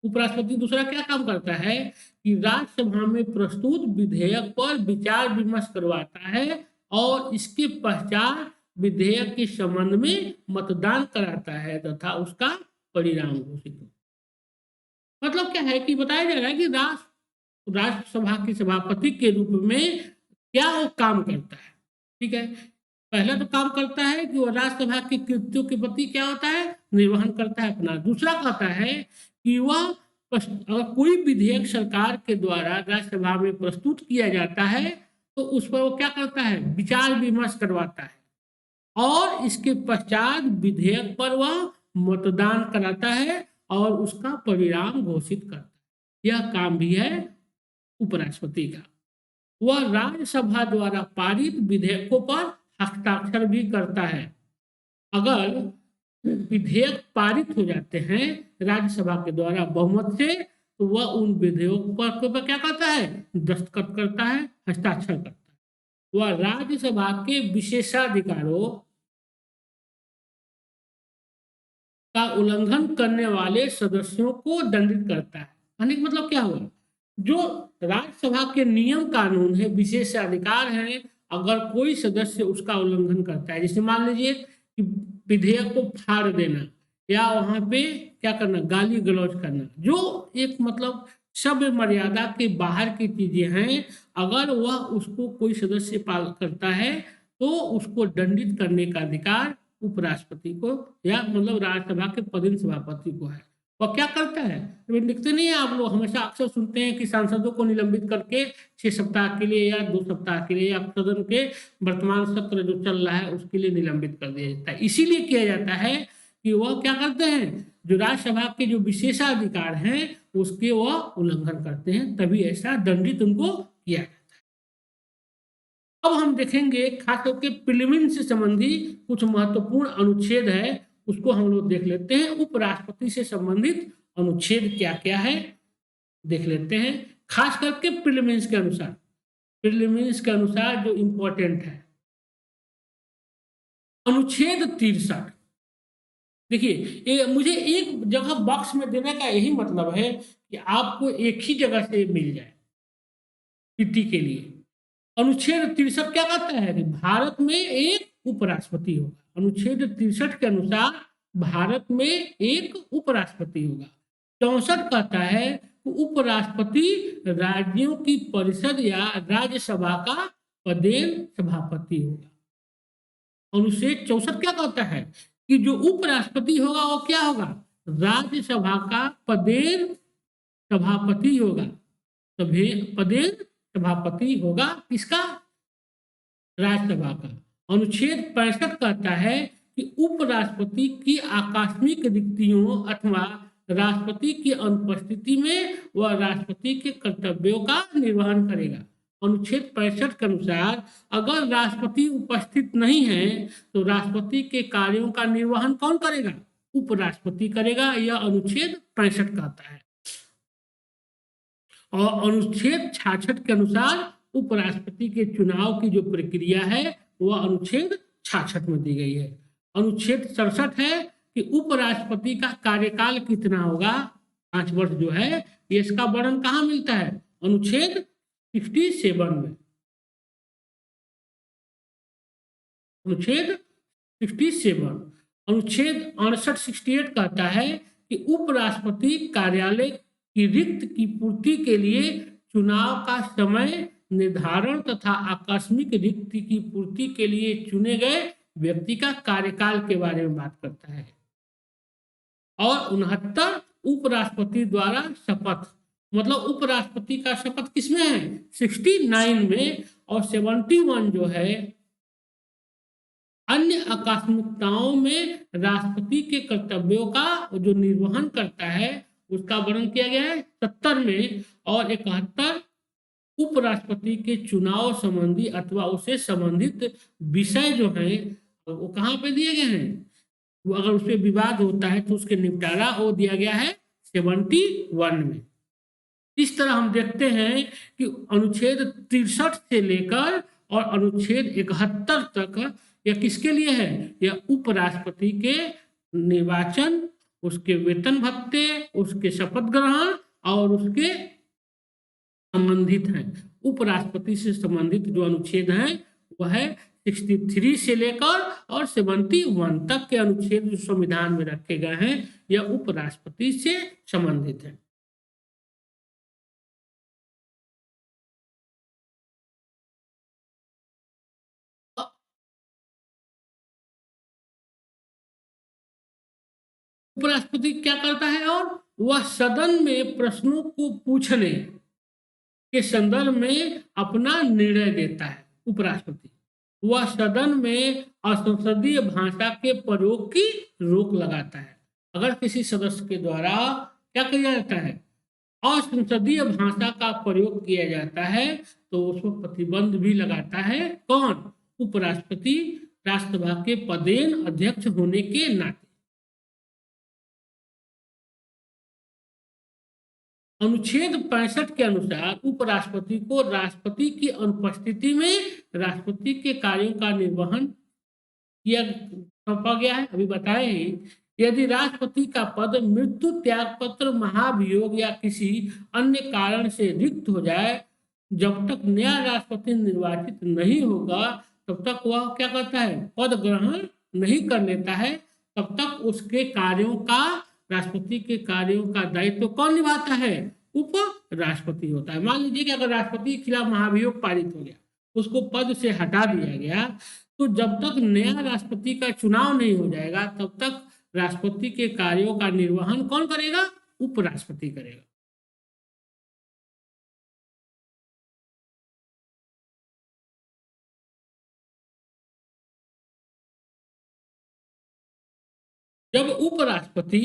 उपराष्ट्रपति दूसरा क्या काम करता है कि राज्यसभा में प्रस्तुत विधेयक पर विचार विमर्श करवाता है और इसके पश्चात विधेयक के संबंध में मतदान कराता है तथा उसका परिणाम घोषित होता है। मतलब क्या है कि बताया जा रहा है कि राज्यसभा के सभापति के रूप में क्या वो काम करता है। ठीक है, पहला तो काम करता है कि वो राज्यसभा की कृत्यों के प्रति क्या होता है, निर्वहन करता है अपना। दूसरा कहता है कि वह अगर कोई विधेयक सरकार के द्वारा राज्यसभा में प्रस्तुत किया जाता है तो उस पर वो क्या करता है, विचार विमर्श करवाता है और इसके पश्चात विधेयक पर वह मतदान कराता है और उसका परिणाम घोषित करता है। यह काम भी है उपराष्ट्रपति का। वह राज्यसभा द्वारा पारित विधेयकों पर हस्ताक्षर भी करता है। अगर विधेयक पारित हो जाते हैं राज्यसभा के द्वारा बहुमत से तो वह उन विधेयकों पर क्या करता है, दस्तखत करता है, हस्ताक्षर करता है। वह राज्यसभा के विशेषाधिकारों का उल्लंघन करने वाले सदस्यों को दंडित करता है। मतलब क्या हुआ, जो राज्यसभा के नियम कानून है, विशेष अधिकार है, अगर कोई सदस्य उसका उल्लंघन करता है, जैसे मान लीजिए कि विधेयक को फाड़ देना या वहां पे क्या करना, गाली गलौज करना, जो एक मतलब सभ्य मर्यादा के बाहर की चीजें हैं, अगर वह उसको कोई सदस्य पालन करता है तो उसको दंडित करने का अधिकार उपराष्ट्रपति को या मतलब राज्यसभा के पदेन सभापति को है। वह क्या करता है, लिखते नहीं है आप लोग, हमेशा अक्सर सुनते हैं कि सांसदों को निलंबित करके 6 सप्ताह के लिए या 2 सप्ताह के लिए या सदन के वर्तमान सत्र जो चल रहा है उसके लिए निलंबित कर दिया जाता है। इसीलिए किया जाता है कि वह क्या करते हैं, जो राज्यसभा के जो विशेषाधिकार हैं उसके वह उल्लंघन करते हैं, तभी ऐसा दंडित उनको किया जाता है। अब हम देखेंगे खास करके प्रीलिमिनरी से संबंधी कुछ महत्वपूर्ण अनुच्छेद है, उसको हम लोग देख लेते हैं। उपराष्ट्रपति से संबंधित अनुच्छेद क्या क्या है देख लेते हैं, खास करके प्रीलिमिनरी के अनुसार। प्रीलिमिनरी के अनुसार जो इंपॉर्टेंट है, अनुच्छेद 63। देखिए मुझे एक जगह बॉक्स में देने का यही मतलब है कि आपको एक ही जगह से मिल जाए टीटी के लिए। अनुच्छेद 63 क्या कहता है कि भारत में एक उपराष्ट्रपति होगा। अनुच्छेद 63 के अनुसार भारत में एक उपराष्ट्रपति होगा। 64 कहता है कि उपराष्ट्रपति राज्यों की परिषद या राज्यसभा का पदेन सभापति होगा। अनुच्छेद 64 क्या कहता है कि जो उपराष्ट्रपति होगा वो क्या होगा, राज्यसभा का पदेन सभापति होगा। पदेन सभापति होगा किसका, राज्यसभा का। अनुच्छेद 65 कहता है कि उपराष्ट्रपति की आकस्मिक रिक्तियों अथवा राष्ट्रपति की अनुपस्थिति में वह राष्ट्रपति के कर्तव्यों का निर्वहन करेगा। अनुच्छेद 65 के अनुसार अगर राष्ट्रपति उपस्थित नहीं है तो राष्ट्रपति के कार्यों का निर्वहन कौन करेगा, उपराष्ट्रपति करेगा। यह अनुच्छेद 65 कहता है। और अनुच्छेद 66 के अनुसार उपराष्ट्रपति के चुनाव की जो प्रक्रिया है वह अनुच्छेद 66 में दी गई है। अनुच्छेद 67 है कि उपराष्ट्रपति का कार्यकाल कितना होगा, 5 वर्ष जो है, इसका वर्णन कहाँ मिलता है, अनुच्छेद 67 में। अनुच्छेद 67। अनुच्छेद 68 कहता है कि उपराष्ट्रपति कार्यालय की रिक्त की पूर्ति के लिए चुनाव का समय निर्धारण तथा आकस्मिक रिक्ति की पूर्ति के लिए चुने गए व्यक्ति का कार्यकाल के बारे में बात करता है। और 69 उपराष्ट्रपति द्वारा शपथ, मतलब उपराष्ट्रपति का शपथ किसमें है, 69 में। और 71 जो है अन्य आकस्मिकताओं में राष्ट्रपति के कर्तव्यों का जो निर्वहन करता है उसका वर्णन किया गया है 70 में। और 71 उपराष्ट्रपति के चुनाव संबंधी अथवा उससे संबंधित विषय जो है वो कहाँ पे दिए गए हैं, वो अगर उसपे विवाद होता है तो उसके निपटारा वो दिया गया है 71 में। इस तरह हम देखते हैं कि अनुच्छेद 63 से लेकर और अनुच्छेद 71 तक यह किसके लिए है, यह उपराष्ट्रपति के निर्वाचन, उसके वेतन भत्ते, उसके शपथ ग्रहण और उसके संबंधित हैं। उपराष्ट्रपति से संबंधित जो अनुच्छेद हैं वह है 63 से लेकर और 71 तक के अनुच्छेद जो संविधान में रखे गए हैं यह उपराष्ट्रपति से संबंधित है। उपराष्ट्रपति क्या करता है, और वह सदन में प्रश्नों को पूछने के संदर्भ में अपना निर्णय देता है। उपराष्ट्रपति वह सदन में असंसदीय भाषा के प्रयोग की रोक लगाता है। अगर किसी सदस्य के द्वारा क्या किया जाता है, असंसदीय भाषा का प्रयोग किया जाता है तो उसमें प्रतिबंध भी लगाता है। कौन? उपराष्ट्रपति, राष्ट्रसभा के पदेन अध्यक्ष होने के नाते। अनुच्छेद 65 के अनुसार उपराष्ट्रपति को राष्ट्रपति की अनुपस्थिति में राष्ट्रपति के कार्यों का निर्वहन किया सौंपा गया है। अभी बताए ही, यदि राष्ट्रपति का पद मृत्यु, त्यागपत्र, महाभियोग या किसी अन्य कारण से रिक्त हो जाए, जब तक नया राष्ट्रपति निर्वाचित नहीं होगा तब तक वह क्या करता है, पद ग्रहण नहीं कर लेता है। तब तक उसके कार्यों का, राष्ट्रपति के कार्यों का दायित्व कौन निभाता है? उपराष्ट्रपति होता है। मान लीजिए कि अगर राष्ट्रपति के खिलाफ महाभियोग पारित हो गया, उसको पद से हटा दिया गया, तो जब तक नया राष्ट्रपति का चुनाव नहीं हो जाएगा तब तक राष्ट्रपति के कार्यों का निर्वहन कौन करेगा? उपराष्ट्रपति करेगा। जब उपराष्ट्रपति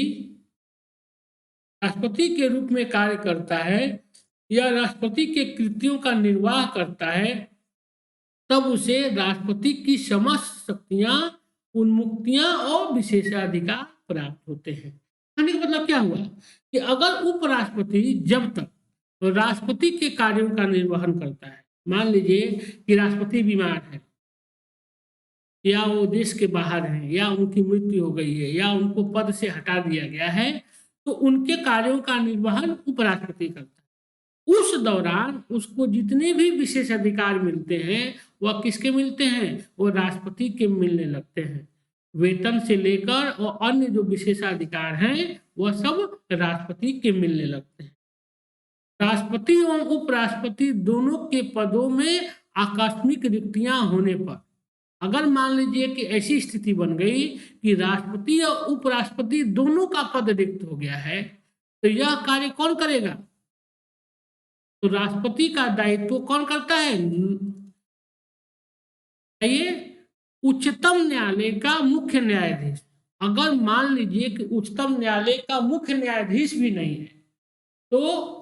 राष्ट्रपति के रूप में कार्य करता है या राष्ट्रपति के कृत्यों का निर्वाह करता है, तब उसे राष्ट्रपति की समस्त शक्तियां, उन्मुक्तियां और विशेषाधिकार प्राप्त होते हैं। कहने का मतलब क्या हुआ कि अगर उपराष्ट्रपति जब तक राष्ट्रपति के कार्यों का निर्वहन करता है, मान लीजिए कि राष्ट्रपति बीमार है या वो देश के बाहर हैं या उनकी मृत्यु हो गई है या उनको पद से हटा दिया गया है, तो उनके कार्यों का निर्वहन उपराष्ट्रपति करता है। उस दौरान उसको जितने भी विशेष अधिकार मिलते हैं वह किसके मिलते हैं? वो राष्ट्रपति के मिलने लगते हैं। वेतन से लेकर और अन्य जो विशेषाधिकार हैं वह सब राष्ट्रपति के मिलने लगते हैं। राष्ट्रपति एवं उपराष्ट्रपति दोनों के पदों में आकस्मिक रिक्तियां होने पर, अगर मान लीजिए कि ऐसी स्थिति बन गई कि राष्ट्रपति और उपराष्ट्रपति दोनों का पद रिक्त हो गया है, तो यह कार्य कौन करेगा? तो राष्ट्रपति का दायित्व कौन करता है? ये उच्चतम न्यायालय का मुख्य न्यायाधीश। अगर मान लीजिए कि उच्चतम न्यायालय का मुख्य न्यायाधीश भी नहीं है, तो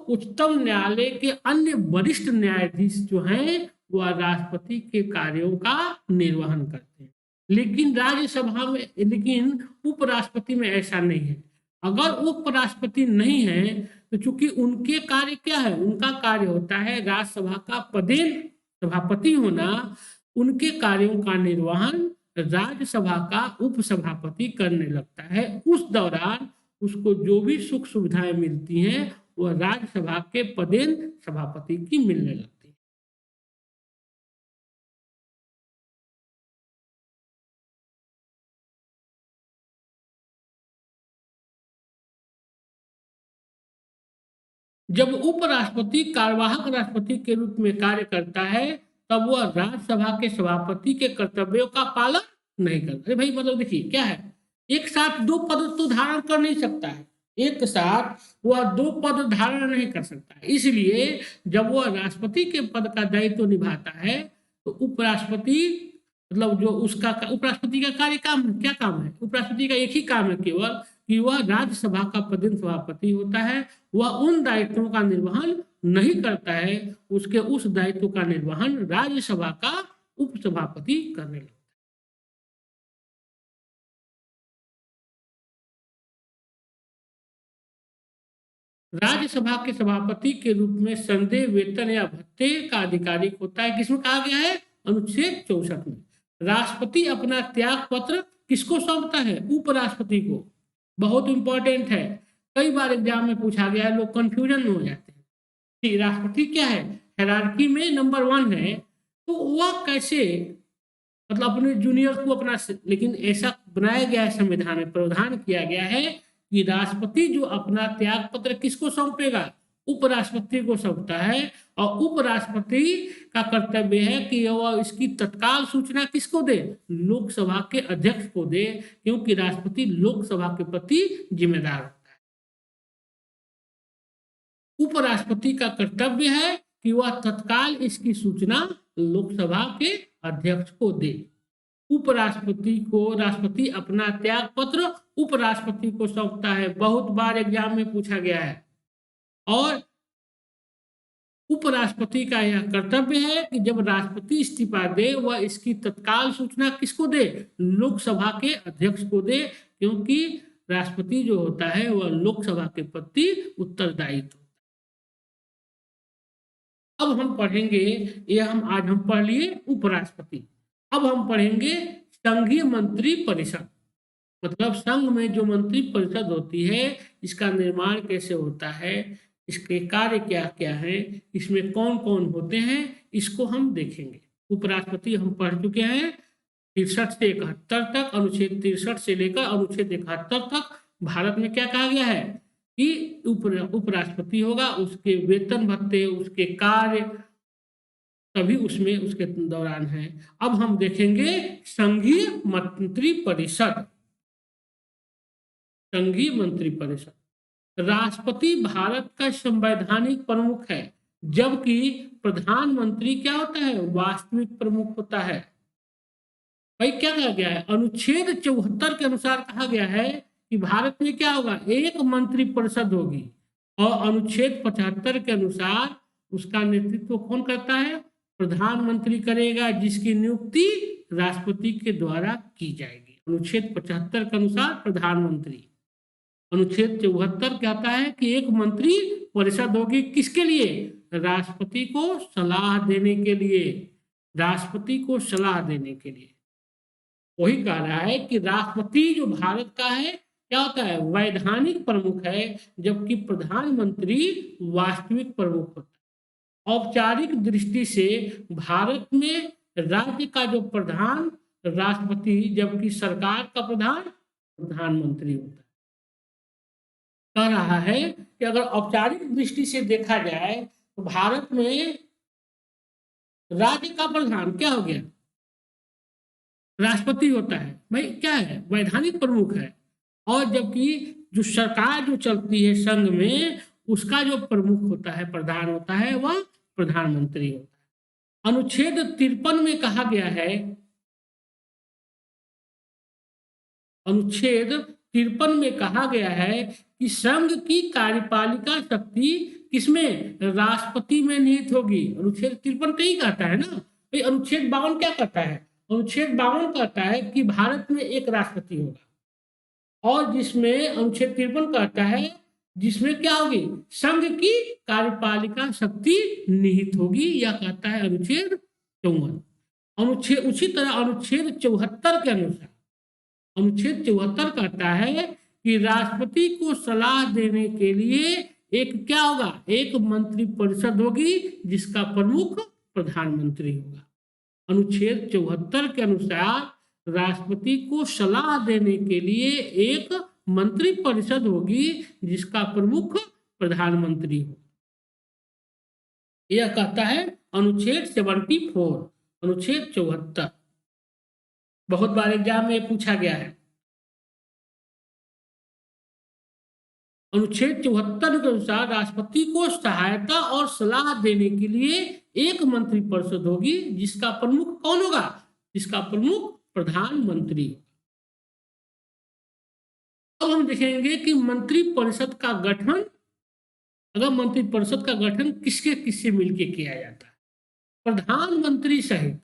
उच्चतम न्यायालय के अन्य वरिष्ठ न्यायाधीश जो हैं वह राष्ट्रपति के कार्यों का निर्वहन करते हैं। लेकिन राज्यसभा में, लेकिन उपराष्ट्रपति में ऐसा नहीं है। अगर उपराष्ट्रपति नहीं है तो चूंकि उनके कार्य क्या है, उनका कार्य होता है राज्यसभा का पदेन सभापति होना, उनके कार्यों का निर्वहन राज्यसभा का उपसभापति करने लगता है। उस दौरान उसको जो भी सुख सुविधाएं मिलती हैं वह राज्यसभा के पदेन सभापति की मिलने लगती है। जब उपराष्ट्रपति कार्यवाहक राष्ट्रपति के रूप में कार्य करता है तब वह राज्यसभा के सभापति के कर्तव्यों का पालन नहीं करता। भाई मतलब देखिए क्या है, एक साथ दो पद तो धारण कर नहीं सकता है, एक साथ वह दो पद धारण नहीं कर सकता है। इसलिए जब वह राष्ट्रपति के पद का दायित्व निभाता है तो उपराष्ट्रपति, मतलब जो उसका उपराष्ट्रपति का कार्य काम है, क्या काम है? उपराष्ट्रपति का एक ही काम है केवल कि वह राज्यसभा का पदेन सभापति होता है। वह उन दायित्वों का निर्वहन नहीं करता है, उसके उस दायित्व का निर्वहन राज्यसभा का उपसभापति करने लगता है। राज्यसभा के सभापति के रूप में संदेह, वेतन या भत्ते का अधिकारिक होता है। किसमें कहा गया है? अनुच्छेद 64 में। राष्ट्रपति अपना त्याग पत्र किसको सौंपता है? उपराष्ट्रपति को। बहुत इंपॉर्टेंट है, कई बार एग्जाम में पूछा गया है, लोग कंफ्यूजन में हो जाते हैं कि राष्ट्रपति क्या है, हायरार्की में नंबर 1 है, तो वह कैसे, मतलब अपने जूनियर को अपना, लेकिन ऐसा बनाया गया है संविधान में, प्रावधान किया गया है कि राष्ट्रपति जो अपना त्याग पत्र किसको सौंपेगा, उपराष्ट्रपति को सौंपता है। और उपराष्ट्रपति का कर्तव्य है कि वह इसकी तत्काल सूचना किसको दे, लोकसभा के अध्यक्ष को दे, क्योंकि राष्ट्रपति लोकसभा के प्रति जिम्मेदार होता है। उपराष्ट्रपति का कर्तव्य है कि वह तत्काल इसकी सूचना लोकसभा के अध्यक्ष को दे। उपराष्ट्रपति को, राष्ट्रपति अपना त्याग पत्र उपराष्ट्रपति को सौंपता है, बहुत बार एग्जाम में पूछा गया है। और उपराष्ट्रपति का यह कर्तव्य है कि जब राष्ट्रपति इस्तीफा दे वह इसकी तत्काल सूचना किसको दे, लोकसभा के अध्यक्ष को दे, क्योंकि राष्ट्रपति जो होता है वह लोकसभा के प्रति उत्तरदायी होता है। अब हम पढ़ेंगे, यह आज हम पढ़ लिए उपराष्ट्रपति। अब हम पढ़ेंगे संघीय मंत्री परिषद, मतलब संघ में जो मंत्री परिषद होती है इसका निर्माण कैसे होता है, इसके कार्य क्या क्या है, इसमें कौन कौन होते हैं, इसको हम देखेंगे। उपराष्ट्रपति हम पढ़ चुके हैं 63 से 71 तक, अनुच्छेद 63 से लेकर अनुच्छेद 71 तक भारत में क्या कहा गया है कि उपराष्ट्रपति होगा, उसके वेतन भत्ते, उसके कार्य तभी उसमें उसके दौरान है। अब हम देखेंगे संघीय मंत्री परिषद। संघीय मंत्री परिषद, राष्ट्रपति भारत का संवैधानिक प्रमुख है, जबकि प्रधानमंत्री क्या होता है, वास्तविक प्रमुख होता है। भाई क्या कहा गया है, अनुच्छेद 74 के अनुसार कहा गया है कि भारत में क्या होगा, एक मंत्री परिषद होगी, और अनुच्छेद 75 के अनुसार उसका नेतृत्व कौन करता है, प्रधानमंत्री करेगा, जिसकी नियुक्ति राष्ट्रपति के द्वारा की जाएगी। अनुच्छेद 75 के अनुसार प्रधानमंत्री। अनुच्छेद 74 कहता है कि एक मंत्री परिषद होगी, किसके लिए, राष्ट्रपति को सलाह देने के लिए, राष्ट्रपति को सलाह देने के लिए। वही कह रहा है कि राष्ट्रपति जो भारत का है क्या होता है, वैधानिक प्रमुख है, जबकि प्रधानमंत्री वास्तविक प्रमुख होता है। औपचारिक दृष्टि से भारत में राज्य का जो प्रधान राष्ट्रपति, जबकि सरकार का प्रधान प्रधानमंत्री होता है। कह रहा है कि अगर औपचारिक दृष्टि से देखा जाए तो भारत में राज्य का प्रधान क्या हो गया, राष्ट्रपति होता है, भाई क्या है, वैधानिक प्रमुख है। और जबकि जो सरकार जो चलती है संघ में, उसका जो प्रमुख होता है, प्रधान होता है, वह प्रधानमंत्री होता है। अनुच्छेद 53 में कहा गया है, अनुच्छेद 53 में कहा गया है कि संघ की कार्यपालिका शक्ति किसमें, राष्ट्रपति में निहित होगी। अनुच्छेद 53 तो ही कहता है ना। भाई अनुच्छेद 52 क्या कहता है, अनुच्छेद 52 कहता है कि भारत में एक राष्ट्रपति होगा, और जिसमें अनुच्छेद 53 कहता है जिसमें क्या होगी, संघ की कार्यपालिका शक्ति निहित होगी, यह कहता है अनुच्छेद 54। अनुच्छेद उसी तरह अनुच्छेद 74 के अनुसार, अनुच्छेद 74 कहता है कि राष्ट्रपति को सलाह देने के लिए एक क्या होगा, एक मंत्री परिषद होगी, जिसका प्रमुख प्रधानमंत्री होगा। अनुच्छेद 74 के अनुसार राष्ट्रपति को सलाह देने के लिए एक मंत्री परिषद होगी, जिसका प्रमुख प्रधानमंत्री होगा। यह कहता है अनुच्छेद 74, अनुच्छेद 74 बहुत बार एग्जाम में पूछा गया है। अनुच्छेद 74 के अनुसार राष्ट्रपति को सहायता और सलाह देने के लिए एक मंत्री परिषद होगी, जिसका प्रमुख कौन होगा, जिसका प्रमुख प्रधानमंत्री। अब हम देखेंगे कि मंत्री परिषद का गठन, अगर मंत्री परिषद का गठन किसके किससे मिलकर किया जाता है, प्रधानमंत्री सहित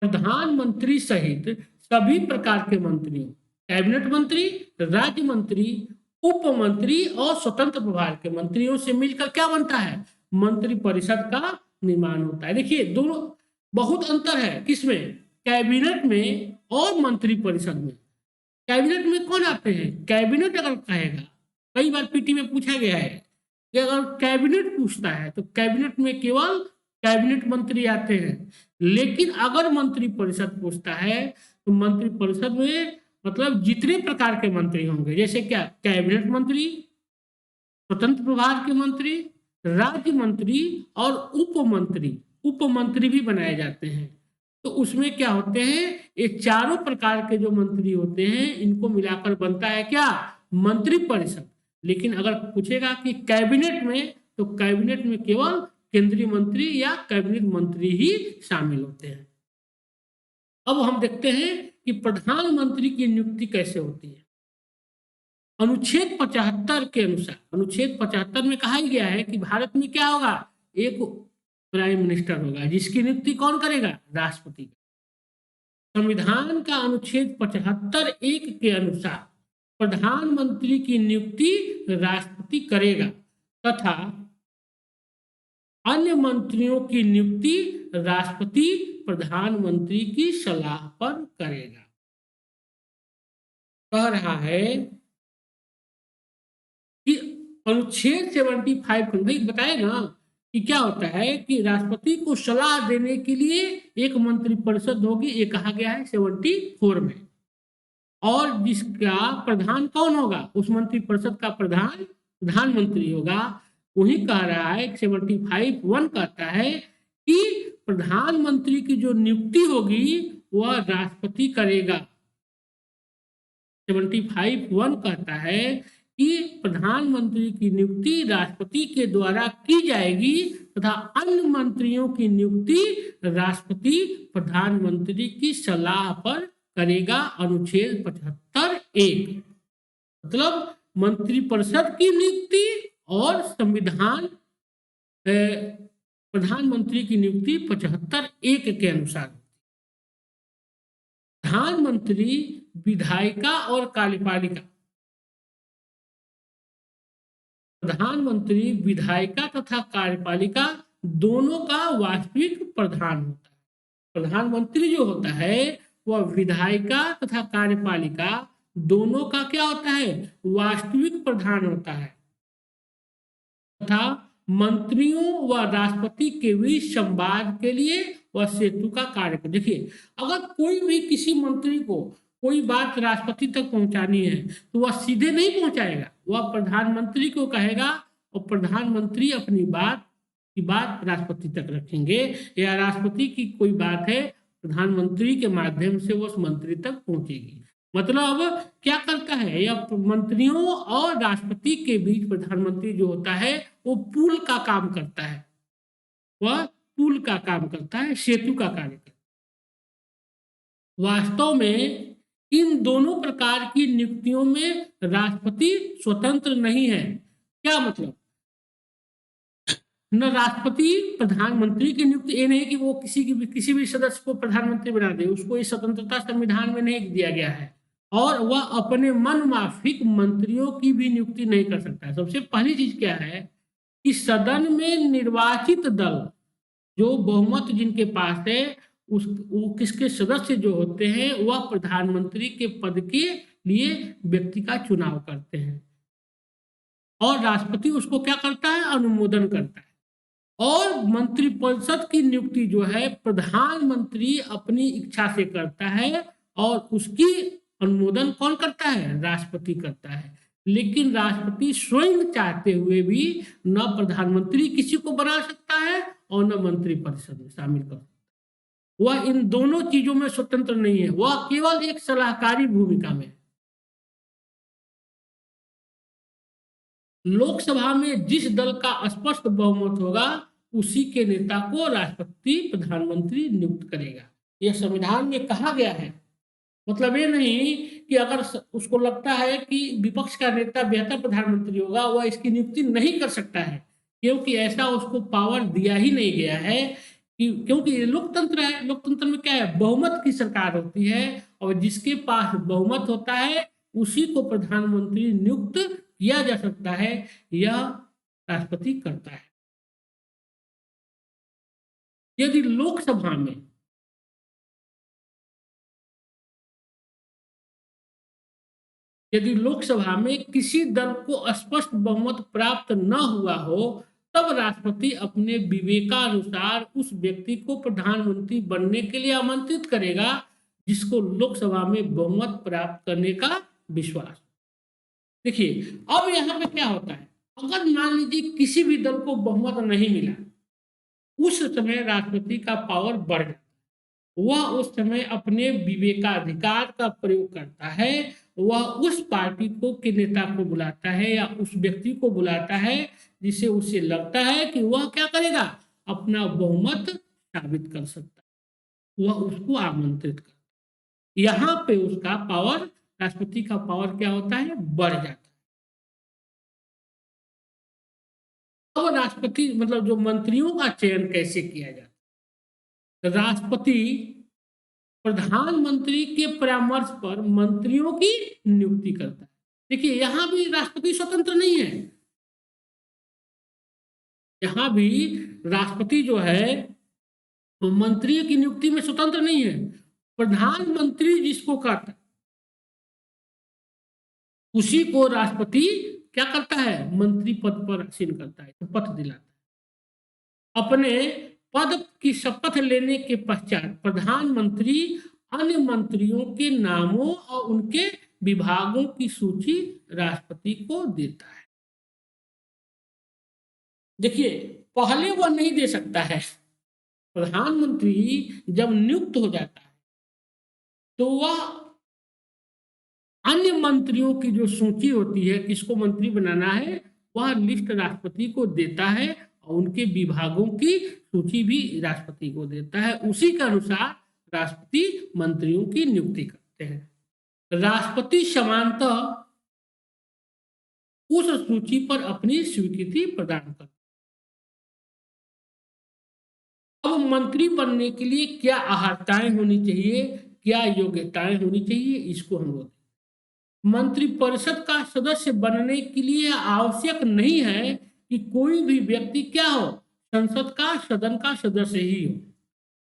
प्रधानमंत्री सहित सभी प्रकार के मंत्री, कैबिनेट मंत्री, राज्य मंत्री, उप मंत्री और स्वतंत्र प्रभार के मंत्रियों से मिलकर क्या बनता है, मंत्री परिषद का निर्माण होता है। देखिए दोनों बहुत अंतर है, किसमें, कैबिनेट में और मंत्री परिषद में। कैबिनेट में कौन आते हैं, कैबिनेट अगर कहेगा, कई बार पीटी में पूछा गया है कि अगर कैबिनेट पूछता है तो कैबिनेट में केवल कैबिनेट मंत्री आते हैं, लेकिन अगर मंत्री परिषद पूछता है तो मंत्री परिषद में मतलब जितने प्रकार के मंत्री होंगे, जैसे क्या कैबिनेट मंत्री, स्वतंत्र प्रभार के मंत्री, राज्य मंत्री और उप मंत्री भी बनाए जाते हैं। तो उसमें क्या होते हैं, ये चारों प्रकार के जो मंत्री होते हैं इनको मिलाकर बनता है क्या, मंत्री परिषद। लेकिन अगर पूछेगा कि कैबिनेट में, तो कैबिनेट में केवल केंद्रीय मंत्री या कैबिनेट मंत्री ही शामिल होते हैं। अब हम देखते हैं कि प्रधानमंत्री की नियुक्ति कैसे होती है। अनुच्छेद 75 के अनुसार, अनुच्छेद 75 में कहा गया है कि भारत में क्या होगा, एक प्राइम मिनिस्टर होगा जिसकी नियुक्ति कौन करेगा, राष्ट्रपति का। संविधान का अनुच्छेद 75(1) के अनुसार प्रधानमंत्री की नियुक्ति राष्ट्रपति करेगा तथा अन्य मंत्रियों की नियुक्ति राष्ट्रपति प्रधानमंत्री की सलाह पर करेगा। कह रहा है कि अनुच्छेद 75 भाई बताए ना कि क्या होता है कि राष्ट्रपति को सलाह देने के लिए एक मंत्रिपरिषद होगी, ये कहा गया है 74 में। और जिसका प्रधान कौन होगा, उस मंत्रिपरिषद का प्रधान प्रधानमंत्री होगा। वही कह रहा है 75(1) कहता है कि प्रधानमंत्री की जो नियुक्ति होगी वह राष्ट्रपति करेगा। 75(1) कहता है कि प्रधानमंत्री की नियुक्ति राष्ट्रपति के द्वारा की जाएगी तथा अन्य मंत्रियों की नियुक्ति राष्ट्रपति प्रधानमंत्री की सलाह पर करेगा। अनुच्छेद 75(1) मतलब मंत्रिपरिषद की नियुक्ति और संविधान प्रधानमंत्री की नियुक्ति 75(1) के अनुसार। प्रधानमंत्री विधायिका और कार्यपालिका, प्रधानमंत्री विधायिका तथा कार्यपालिका दोनों का वास्तविक प्रधान होता है। प्रधानमंत्री जो होता है वह विधायिका तथा कार्यपालिका दोनों का क्या होता है, वास्तविक प्रधान होता है तथा मंत्रियों व राष्ट्रपति के बीच संवाद के लिए वह सेतु का कार्य कर। देखिए, अगर कोई भी किसी मंत्री को कोई बात राष्ट्रपति तक पहुंचानी है तो वह सीधे नहीं पहुंचाएगा, वह प्रधानमंत्री को कहेगा और प्रधानमंत्री अपनी बात की बात राष्ट्रपति तक रखेंगे, या राष्ट्रपति की कोई बात है प्रधानमंत्री के माध्यम से वो उस मंत्री तक पहुंचेगी। मतलब क्या करता है, यह मंत्रियों और राष्ट्रपति के बीच प्रधानमंत्री जो होता है वो पुल का काम करता है, वह पुल का काम करता है, सेतु का कार्य करता है। वास्तव में इन दोनों प्रकार की नियुक्तियों में राष्ट्रपति स्वतंत्र नहीं है। क्या मतलब, न राष्ट्रपति प्रधानमंत्री की नियुक्ति, ये नहीं कि वो किसी भी सदस्य को प्रधानमंत्री बना दे, उसको ये स्वतंत्रता संविधान में नहीं दिया गया है। और वह अपने मन माफिक मंत्रियों की भी नियुक्ति नहीं कर सकता। सबसे पहली चीज क्या है कि सदन में निर्वाचित दल जो बहुमत जिनके पास है वो किसके सदस्य जो होते हैं वह प्रधानमंत्री के पद के लिए व्यक्ति का चुनाव करते हैं और राष्ट्रपति उसको क्या करता है, अनुमोदन करता है। और मंत्रिपरिषद की नियुक्ति जो है प्रधानमंत्री अपनी इच्छा से करता है और उसकी अनुमोदन कौन करता है, राष्ट्रपति करता है। लेकिन राष्ट्रपति स्वयं चाहते हुए भी न प्रधानमंत्री किसी को बना सकता है और न मंत्रिपरिषद में शामिल कर सकता है। वह इन दोनों चीजों में स्वतंत्र नहीं है, वह केवल एक सलाहकारी भूमिका में है। लोकसभा में जिस दल का स्पष्ट बहुमत होगा उसी के नेता को राष्ट्रपति प्रधानमंत्री नियुक्त करेगा। यह संविधान में कहा गया है। मतलब ये नहीं कि अगर उसको लगता है कि विपक्ष का नेता बेहतर प्रधानमंत्री होगा वह इसकी नियुक्ति नहीं कर सकता है, क्योंकि ऐसा उसको पावर दिया ही नहीं गया है। क्योंकि ये लोकतंत्र है, लोकतंत्र में क्या है, बहुमत की सरकार होती है और जिसके पास बहुमत होता है उसी को प्रधानमंत्री नियुक्त किया जा सकता है, यह राष्ट्रपति करता है। यदि लोकसभा में यदि लोकसभा में किसी दल को स्पष्ट बहुमत प्राप्त न हुआ हो, तब राष्ट्रपति अपने विवेकानुसार उस व्यक्ति को प्रधानमंत्री बनने के लिए आमंत्रित करेगा जिसको लोकसभा में बहुमत प्राप्त करने का विश्वास। देखिए, अब यहाँ पे क्या होता है, अगर मान लीजिए किसी भी दल को बहुमत नहीं मिला, उस समय राष्ट्रपति का पावर बढ़ जाता है। वह उस समय अपने विवेकाधिकार का प्रयोग करता है। वह उस पार्टी को के नेता को बुलाता है या उस व्यक्ति को बुलाता है जिसे उसे लगता है कि वह क्या करेगा, अपना बहुमत साबित कर सकता है, वह उसको आमंत्रित करता है। यहाँ पे उसका पावर, राष्ट्रपति का पावर क्या होता है, बढ़ जाता है। अब राष्ट्रपति मतलब जो मंत्रियों का चयन कैसे किया जाता है, राष्ट्रपति प्रधानमंत्री के परामर्श पर मंत्रियों की नियुक्ति करता है। देखिए, यहां भी राष्ट्रपति स्वतंत्र नहीं है। यहां भी राष्ट्रपति जो है वो मंत्रियों की नियुक्ति में स्वतंत्र नहीं है। प्रधानमंत्री जिसको कहता है उसी को राष्ट्रपति क्या करता है, मंत्री पद पर आसीन करता है, शपथ दिलाता है। अपने पद की शपथ लेने के पश्चात प्रधानमंत्री अन्य मंत्रियों के नामों और उनके विभागों की सूची राष्ट्रपति को देता है। देखिए, पहले वह नहीं दे सकता है। प्रधानमंत्री जब नियुक्त हो जाता है तो वह अन्य मंत्रियों की जो सूची होती है, किसको मंत्री बनाना है, वह लिस्ट राष्ट्रपति को देता है और उनके विभागों की सूची भी राष्ट्रपति को देता है। उसी के अनुसार राष्ट्रपति मंत्रियों की नियुक्ति करते हैं। राष्ट्रपति समानतः उस सूची पर अपनी स्वीकृति प्रदान करते हैं। अब मंत्री बनने के लिए क्या अहर्ताएं होनी चाहिए, क्या योग्यताएं होनी चाहिए, इसको हम बोलते हैं। मंत्रिपरिषद का सदस्य बनने के लिए आवश्यक नहीं है कि कोई भी व्यक्ति क्या हो, संसद का, सदन का सदस्य ही हो।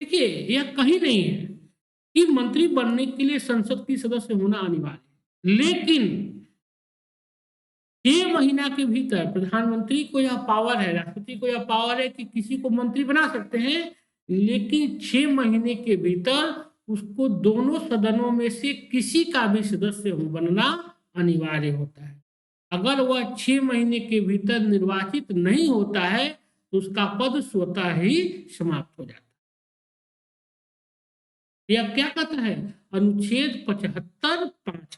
देखिए, यह कहीं नहीं है कि मंत्री बनने के लिए संसद की सदस्य होना अनिवार्य है, लेकिन 6 महीना के भीतर प्रधानमंत्री को यह पावर है, राष्ट्रपति को यह पावर है कि किसी को मंत्री बना सकते हैं, लेकिन 6 महीने के भीतर उसको दोनों सदनों में से किसी का भी सदस्य बनना अनिवार्य होता है। अगर वह 6 महीने के भीतर निर्वाचित नहीं होता है तो उसका पद स्वतः ही समाप्त हो जाता है। यह क्या कहता है, अनुच्छेद 75(5).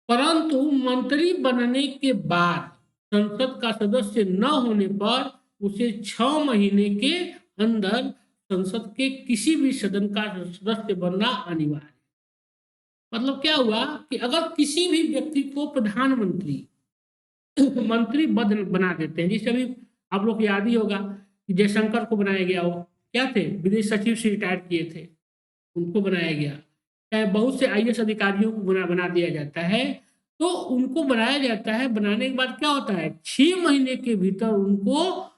परंतु मंत्री बनने के बाद संसद का सदस्य न होने पर उसे 6 महीने के अंदर संसद के किसी भी सदन का सदस्य बनना अनिवार्य। मतलब क्या हुआ कि अगर किसी भी व्यक्ति को प्रधानमंत्री मंत्री बना देते हैं, जैसे अभी आप लोग याद ही होगा कि जयशंकर को बनाया गया, वो क्या थे, विदेश सचिव से रिटायर किए थे, उनको बनाया गया। चाहे बहुत से आईएएस अधिकारियों को बना दिया जाता है, तो उनको बनाया जाता है। बनाने के बाद क्या होता है, 6 महीने के भीतर उनको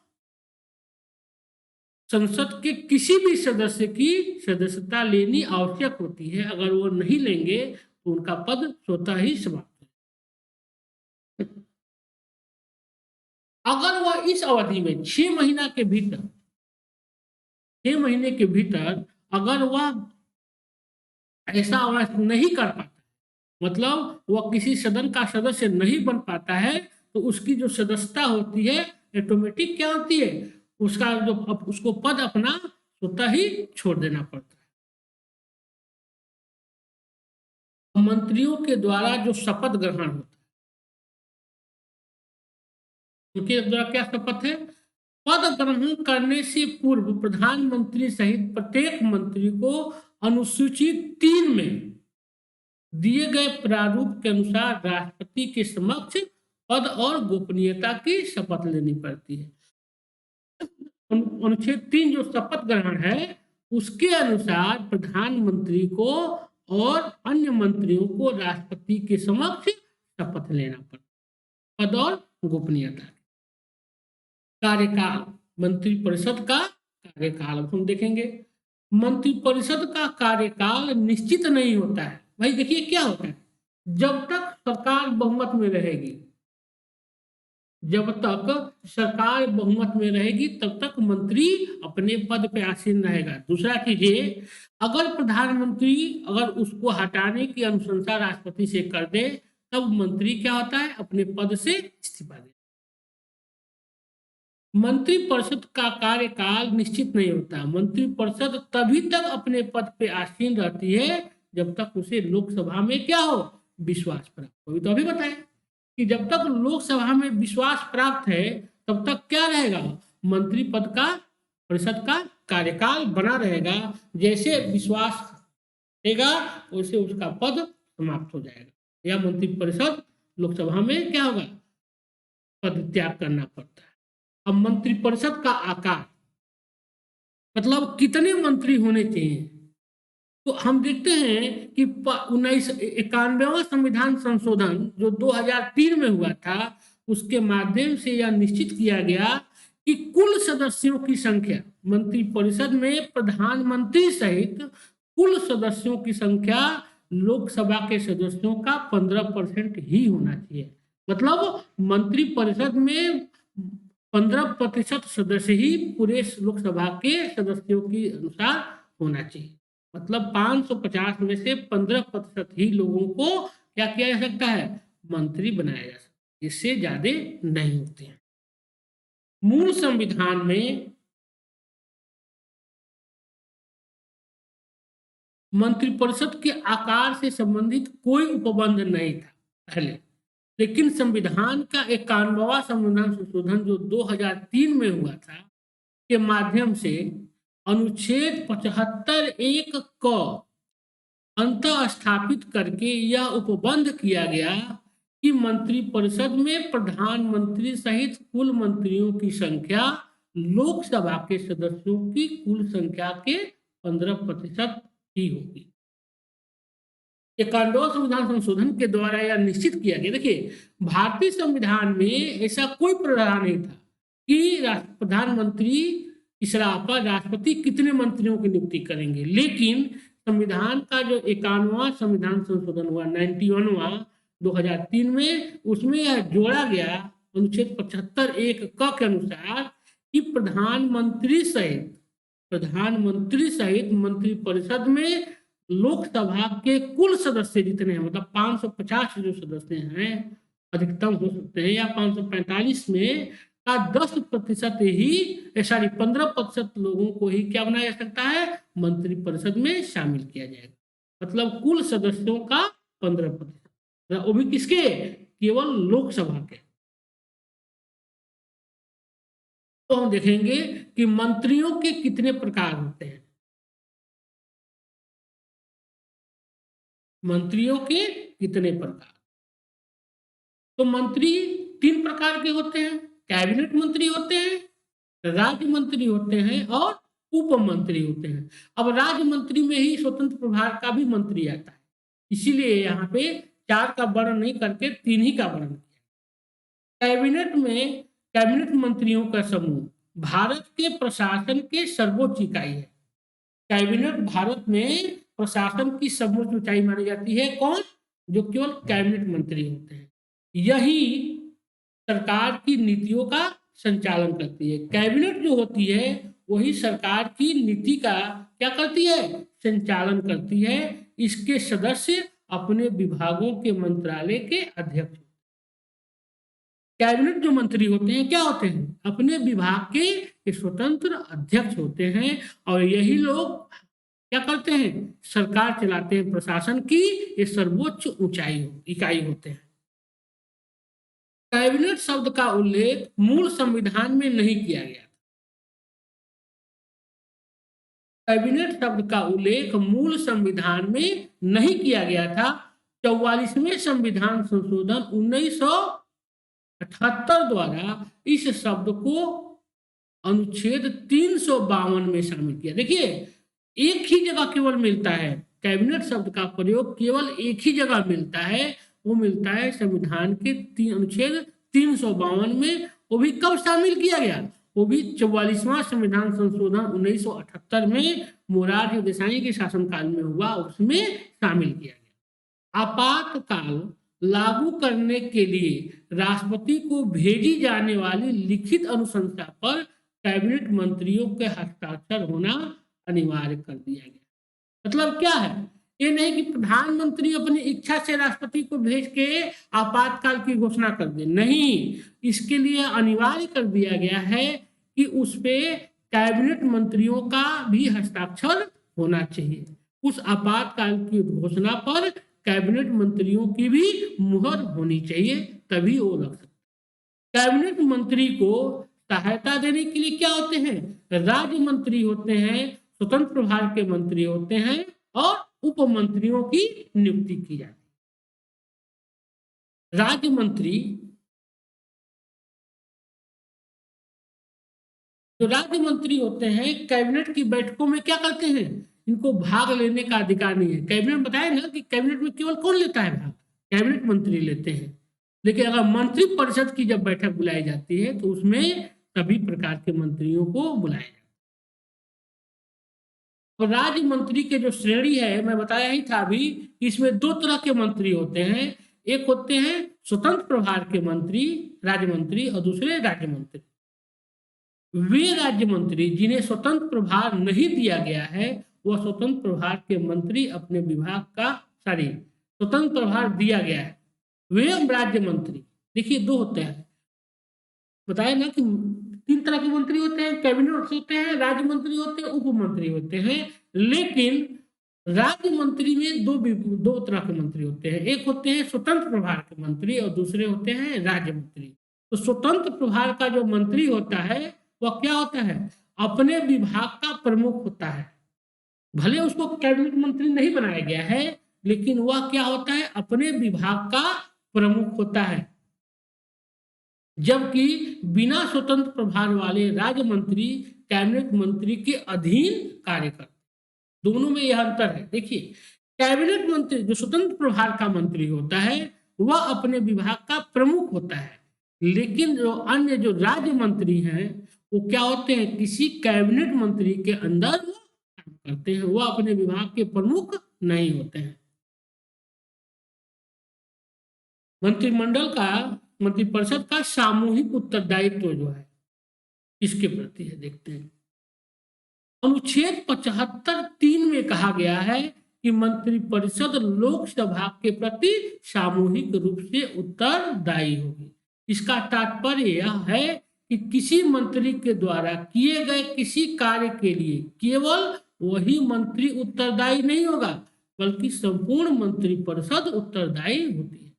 संसद के किसी भी सदस्य की सदस्यता लेनी आवश्यक होती है। अगर वो नहीं लेंगे तो उनका पद स्वतः ही समाप्त है। अगर वह इस अवधि में 6 महीना के भीतर 6 महीने के भीतर अगर वह ऐसा नहीं कर पाता, मतलब वह किसी सदन का सदस्य नहीं बन पाता है, तो उसकी जो सदस्यता होती है ऑटोमेटिक क्या होती है, उसका जो उसको पद अपना स्वतः ही छोड़ देना पड़ता है। मंत्रियों के द्वारा जो शपथ ग्रहण होता है, उनके द्वारा क्या शपथ है, पद ग्रहण करने से पूर्व प्रधानमंत्री सहित प्रत्येक मंत्री को अनुसूची 3 में दिए गए प्रारूप के अनुसार राष्ट्रपति के समक्ष पद और गोपनीयता की शपथ लेनी पड़ती है। अनुच्छेद 3 जो शपथ ग्रहण है, उसके अनुसार प्रधानमंत्री को और अन्य मंत्रियों को राष्ट्रपति के समक्ष शपथ लेना पड़ता है, पद और गोपनीयता। कार्यकाल, मंत्रिपरिषद का कार्यकाल हम देखेंगे। मंत्रिपरिषद का कार्यकाल निश्चित नहीं होता है। भाई देखिए क्या होता है, जब तक सरकार बहुमत में रहेगी, जब तक सरकार बहुमत में रहेगी तब तक मंत्री अपने पद पे आसीन रहेगा। दूसरा चीज ये, अगर प्रधानमंत्री अगर उसको हटाने की अनुशंसा राष्ट्रपति से कर दे, तब मंत्री क्या होता है, अपने पद से इस्तीफा दे। मंत्रिपरिषद का कार्यकाल निश्चित नहीं होता। मंत्रिपरिषद तभी तक अपने पद पे आसीन रहती है जब तक उसे लोकसभा में क्या हो, विश्वास प्राप्त हो। तो अभी बताएं कि जब तक लोकसभा में विश्वास प्राप्त है तब तक क्या रहेगा, मंत्री पद का, परिषद का कार्यकाल बना रहेगा। जैसे विश्वास रहेगा वैसे उसका पद समाप्त हो जाएगा, या मंत्रिपरिषद लोकसभा में क्या होगा, पद त्याग करना पड़ता है। अब मंत्रिपरिषद का आकार, मतलब कितने मंत्री होने चाहिए, तो हम देखते हैं कि 91वां संविधान संशोधन जो 2003 में हुआ था, उसके माध्यम से यह निश्चित किया गया कि कुल सदस्यों की संख्या, मंत्रिपरिषद में प्रधानमंत्री सहित कुल सदस्यों की संख्या लोकसभा के सदस्यों का 15% ही होना चाहिए। मतलब मंत्रिपरिषद में 15% सदस्य ही पूरे लोकसभा के सदस्यों के अनुसार होना चाहिए। मतलब 550 में से 15% ही लोगों को क्या किया जा सकता है, मंत्री बनाया जा सकता है, इससे ज्यादा नहीं होते हैं। मूल संविधान में मंत्रिपरिषद के आकार से संबंधित कोई उपबंध नहीं था पहले, लेकिन संविधान का 91वां संविधान संशोधन जो 2003 में हुआ था के माध्यम से अनुच्छेद 75(1) क अंतः स्थापित करके यह उपबंध किया गया कि मंत्रिपरिषद में प्रधानमंत्री सहित कुल मंत्रियों की संख्या लोकसभा के सदस्यों की कुल संख्या के 15% ही होगी। 91वां संविधान संशोधन के द्वारा यह निश्चित किया गया। देखिए, भारतीय संविधान में ऐसा कोई प्रावधान नहीं था कि प्रधानमंत्री की सलाह पर राष्ट्रपति कितने मंत्रियों की नियुक्ति करेंगे, लेकिन संविधान का जो 91वां संविधान संशोधन हुआ 91वां 2003 में, उसमें यह जोड़ा गया अनुच्छेद 75(1) क के अनुसार कि प्रधानमंत्री सहित मंत्रिपरिषद में लोकसभा के कुल सदस्य जितने हैं, मतलब 550 जो सदस्य हैं, अधिकतम हो सकते हैं, या 545 में का 10% ही, सॉरी 15% लोगों को ही क्या बनाया जा सकता है, मंत्रिपरिषद में शामिल किया जाएगा। मतलब कुल सदस्यों का 15%, वो भी किसके, केवल लोकसभा के। तो हम देखेंगे कि मंत्रियों के कितने प्रकार होते हैं। मंत्रियों के कितने प्रकार, तो मंत्री 3 प्रकार के होते हैं। कैबिनेट मंत्री होते हैं, राज्य मंत्री होते हैं और उप मंत्री होते हैं। अब राज्य मंत्री में ही स्वतंत्र प्रभार का भी मंत्री आता है, इसीलिए यहाँ पे 4 का वर्णन नहीं करके 3 ही का वर्णन किया। कैबिनेट मंत्रियों का समूह भारत के प्रशासन के सर्वोच्च इकाई है। कैबिनेट भारत में प्रशासन की सर्वोच्च ऊंचाई मानी जाती है। कौन, जो केवल कैबिनेट मंत्री होते हैं। यही सरकार की नीतियों का संचालन करती है। कैबिनेट जो होती है वही सरकार की नीति का क्या करती है, संचालन करती है। इसके सदस्य अपने विभागों के मंत्रालय के अध्यक्ष। कैबिनेट जो मंत्री होते हैं क्या होते हैं, अपने विभाग के स्वतंत्र अध्यक्ष होते हैं, और यही लोग क्या करते हैं, सरकार चलाते हैं। प्रशासन की ये सर्वोच्च इकाई होते हैं। कैबिनेट शब्द का उल्लेख मूल संविधान में नहीं किया गया। कैबिनेट शब्द का उल्लेख मूल संविधान में नहीं किया गया था। 44वें संविधान संशोधन 1978 द्वारा इस शब्द को अनुच्छेद 352 में शामिल किया। देखिए, एक ही जगह केवल मिलता है, कैबिनेट शब्द का प्रयोग केवल एक ही जगह मिलता है, वो मिलता है संविधान के अनुच्छेद 352 में। वो भी कब शामिल किया गया, वो भी 44वां संविधान संशोधन 1978 में मोरारजी देसाई के शासनकाल में हुआ, उसमें शामिल किया गया। आपातकाल लागू करने के लिए राष्ट्रपति को भेजी जाने वाली लिखित अनुशंसा पर कैबिनेट मंत्रियों के हस्ताक्षर होना अनिवार्य कर दिया गया। मतलब क्या है, ये नहीं कि प्रधानमंत्री अपनी इच्छा से राष्ट्रपति को भेज के आपातकाल की घोषणा कर दे, नहीं, इसके लिए अनिवार्य कर दिया गया है कि उस पे कैबिनेट मंत्रियों का भी हस्ताक्षर होना चाहिए। उस आपातकाल की घोषणा पर कैबिनेट मंत्रियों की भी मुहर होनी चाहिए, तभी वो लग सकता है। कैबिनेट मंत्री को सहायता देने के लिए क्या होते हैं, राज्य मंत्री होते हैं, स्वतंत्र प्रभार के मंत्री होते हैं और उप मंत्रियों की नियुक्ति की जाती है। राज्य मंत्री, जो राज्य मंत्री होते हैं, कैबिनेट की बैठकों में क्या करते हैं, इनको भाग लेने का अधिकार नहीं है। कैबिनेट बताया ना कि कैबिनेट में केवल कौन लेता है भाग, कैबिनेट मंत्री लेते हैं। लेकिन अगर मंत्री परिषद की जब बैठक बुलाई जाती है तो उसमें सभी प्रकार के मंत्रियों को बुलाया जाता है। और राज्य मंत्री के जो श्रेणी है, मैं बताया ही था अभी, इसमें दो तरह के मंत्री होते हैं। एक होते हैं स्वतंत्र प्रभार के मंत्री, राज्य मंत्री, और दूसरे राज्य मंत्री। वे राज्य मंत्री जिन्हें स्वतंत्र प्रभार नहीं दिया गया है, वह स्वतंत्र प्रभार के मंत्री अपने विभाग का, स्वतंत्र प्रभार दिया गया है, वे राज्य मंत्री। देखिए दो होते हैं, बताया ना कि तीन तरह के मंत्री होते हैं, कैबिनेट होते हैं, राज्य मंत्री होते हैं, उप मंत्री होते हैं। लेकिन राज्य मंत्री में दो तरह के मंत्री होते हैं, एक होते हैं स्वतंत्र प्रभार के मंत्री और दूसरे होते हैं राज्य मंत्री। तो स्वतंत्र प्रभार का जो मंत्री होता है वह क्या होता है, अपने विभाग का प्रमुख होता है। भले उसको कैबिनेट मंत्री नहीं बनाया गया है, लेकिन वह क्या होता है, अपने विभाग का प्रमुख होता है। जबकि बिना स्वतंत्र प्रभार वाले राज्य मंत्री कैबिनेट मंत्री के अधीन कार्य करते, दोनों में यह अंतर है। देखिए, कैबिनेट मंत्री जो स्वतंत्र प्रभार का मंत्री होता है वह अपने विभाग का प्रमुख होता है, लेकिन जो अन्य जो राज्य मंत्री हैं वो क्या होते हैं, किसी कैबिनेट मंत्री के अंदर काम करते हैं, वह अपने विभाग के प्रमुख नहीं होते हैं। मंत्रिमंडल का, मंत्रिपरिषद का सामूहिक उत्तरदायित्व जो है इसके प्रति है, देखते हैं। अनुच्छेद 75(3) में कहा गया है कि मंत्रिपरिषद लोकसभा के प्रति सामूहिक रूप से उत्तरदायी होगी। इसका तात्पर्य यह है कि किसी मंत्री के द्वारा किए गए किसी कार्य के लिए केवल वही मंत्री उत्तरदायी नहीं होगा, बल्कि संपूर्ण मंत्रिपरिषद उत्तरदायी होती है।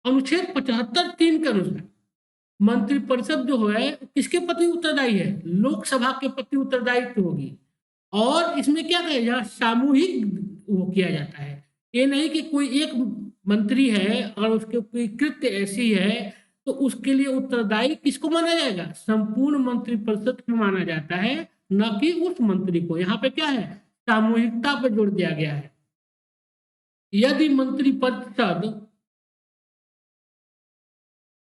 अनुच्छेद 75(3) के अनुसार मंत्रिपरिषद जो है किसके प्रति उत्तरदायी है, लोकसभा के प्रति उत्तरदायित्व होगी। और इसमें क्या कहे, यहाँ सामूहिक वो किया जाता है। ये नहीं कि कोई एक मंत्री है और उसके कोई कृत्य ऐसी है तो उसके लिए उत्तरदायी किसको माना जाएगा, संपूर्ण मंत्रिपरिषद को माना जाता है, न कि उस मंत्री को। यहाँ पे क्या है, सामूहिकता पर जोर दिया गया है। यदि मंत्रिपरिषद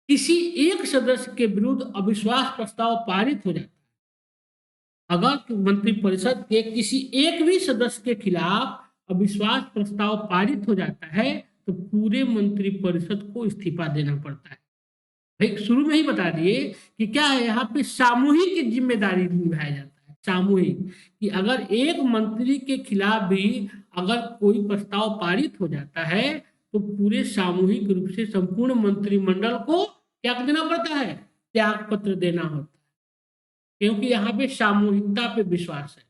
किसी एक सदस्य के विरुद्ध अविश्वास प्रस्ताव पारित हो जाता है, अगर मंत्रिपरिषद के किसी एक भी सदस्य के खिलाफ अविश्वास प्रस्ताव पारित हो जाता है तो पूरे मंत्रिपरिषद को इस्तीफा देना पड़ता है। भाई शुरू में ही बता दिए कि क्या है, यहाँ पे सामूहिक जिम्मेदारी निभाया जाता है। सामूहिक कि अगर एक मंत्री के खिलाफ भी अगर कोई प्रस्ताव पारित हो जाता है तो पूरे सामूहिक रूप से संपूर्ण मंत्रिमंडल को क्या देना पड़ता है, त्याग पत्र देना होता है, क्योंकि यहाँ पे सामूहिकता पे विश्वास है।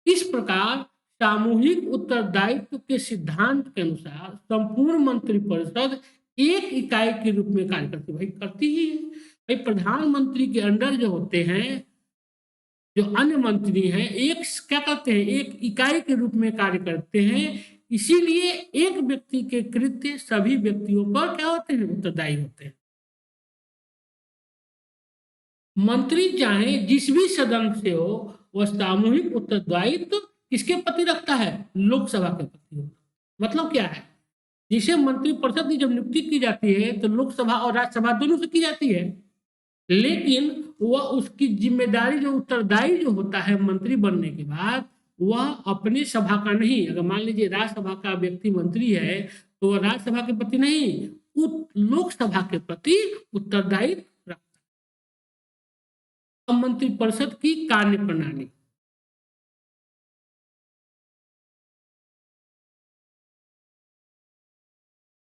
इस प्रकार सामूहिक उत्तरदायित्व के सिद्धांत के अनुसार संपूर्ण मंत्रिपरिषद एक इकाई के रूप में कार्य करती, भाई करती ही है। भाई प्रधानमंत्री के अंडर जो होते हैं, जो अन्य मंत्री हैं, एक क्या करते हैं, एक इकाई के रूप में कार्य करते हैं। इसीलिए एक व्यक्ति के कृत्य सभी व्यक्तियों पर क्या होते हैं, उत्तरदायी होते हैं। मंत्री चाहे जिस भी सदन से हो, वह सामूहिक उत्तरदायित्व किसके प्रति रखता है, लोकसभा के प्रति होता है। मतलब क्या है, जिसे मंत्रिपरिषद की जब नियुक्ति की जाती है तो लोकसभा और राज्यसभा दोनों से की जाती है, लेकिन वह उसकी जिम्मेदारी जो उत्तरदायी जो होता है मंत्री बनने के बाद, वह अपनी सभा का नहीं, अगर मान लीजिए राज्यसभा का व्यक्ति मंत्री है तो वह राज्यसभा के प्रति नहीं, लोकसभा के प्रति उत्तरदायित्व रखता है। अब मंत्रिपरिषद की कार्य प्रणाली।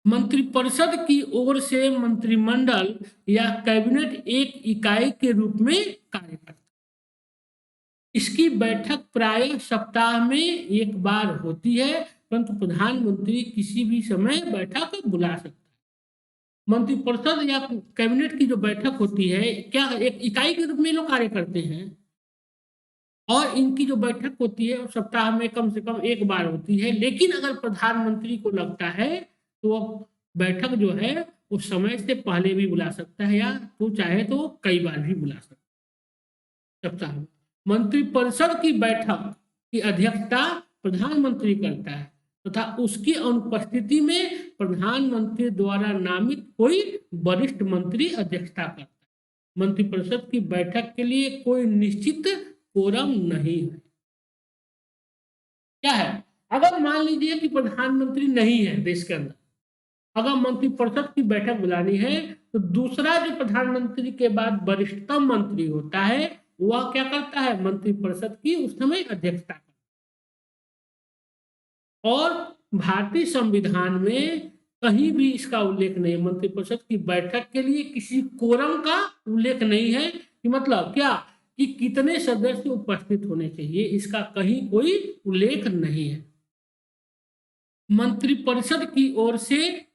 मंत्रिपरिषद की ओर से मंत्रिमंडल या कैबिनेट एक इकाई के रूप में कार्य करता है। इसकी बैठक प्राय सप्ताह में एक बार होती है, परंतु प्रधानमंत्री किसी भी समय बैठक बुला सकता है। मंत्रिपरिषद या कैबिनेट की जो बैठक होती है, क्या एक इकाई के रूप में लोग कार्य करते हैं और इनकी जो बैठक होती है सप्ताह में कम से कम एक बार होती है। लेकिन अगर प्रधानमंत्री को लगता है तो वह बैठक जो है वो समय से पहले भी बुला सकता है, या तो चाहे तो कई बार भी बुला सकता है सप्ताह में। मंत्रिपरिषद की बैठक की अध्यक्षता प्रधानमंत्री करता है तथा उसकी अनुपस्थिति में प्रधानमंत्री द्वारा नामित कोई वरिष्ठ मंत्री अध्यक्षता करता है। मंत्रिपरिषद की बैठक के लिए कोई निश्चित कोरम नहीं है। क्या है, अगर मान लीजिए कि प्रधानमंत्री नहीं है देश के अंदर, अगर मंत्रिपरिषद की बैठक बुलानी है तो दूसरा जो प्रधानमंत्री के बाद वरिष्ठतम मंत्री होता है वह क्या करता है, मंत्रिपरिषद की उस समय अध्यक्षता करता है। और भारतीय संविधान में कहीं भी इसका उल्लेख नहीं है, मंत्रिपरिषद की बैठक के लिए किसी कोरम का उल्लेख नहीं है कि मतलब क्या कि कितने सदस्य उपस्थित होने चाहिए, इसका कहीं कोई उल्लेख नहीं है। मंत्रिपरिषद की ओर से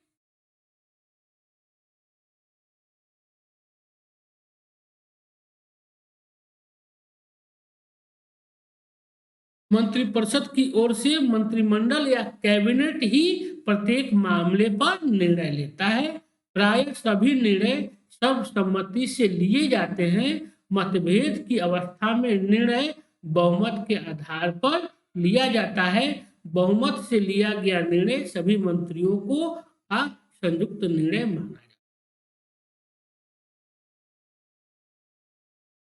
मंत्रिपरिषद की ओर से मंत्रिमंडल या कैबिनेट ही प्रत्येक मामले पर निर्णय लेता है। प्राय सभी निर्णय सर्वसम्मति से लिए जाते हैं। मतभेद की अवस्था में निर्णय बहुमत के आधार पर लिया जाता है। बहुमत से लिया गया निर्णय सभी मंत्रियों को का संयुक्त निर्णय माना जाता है।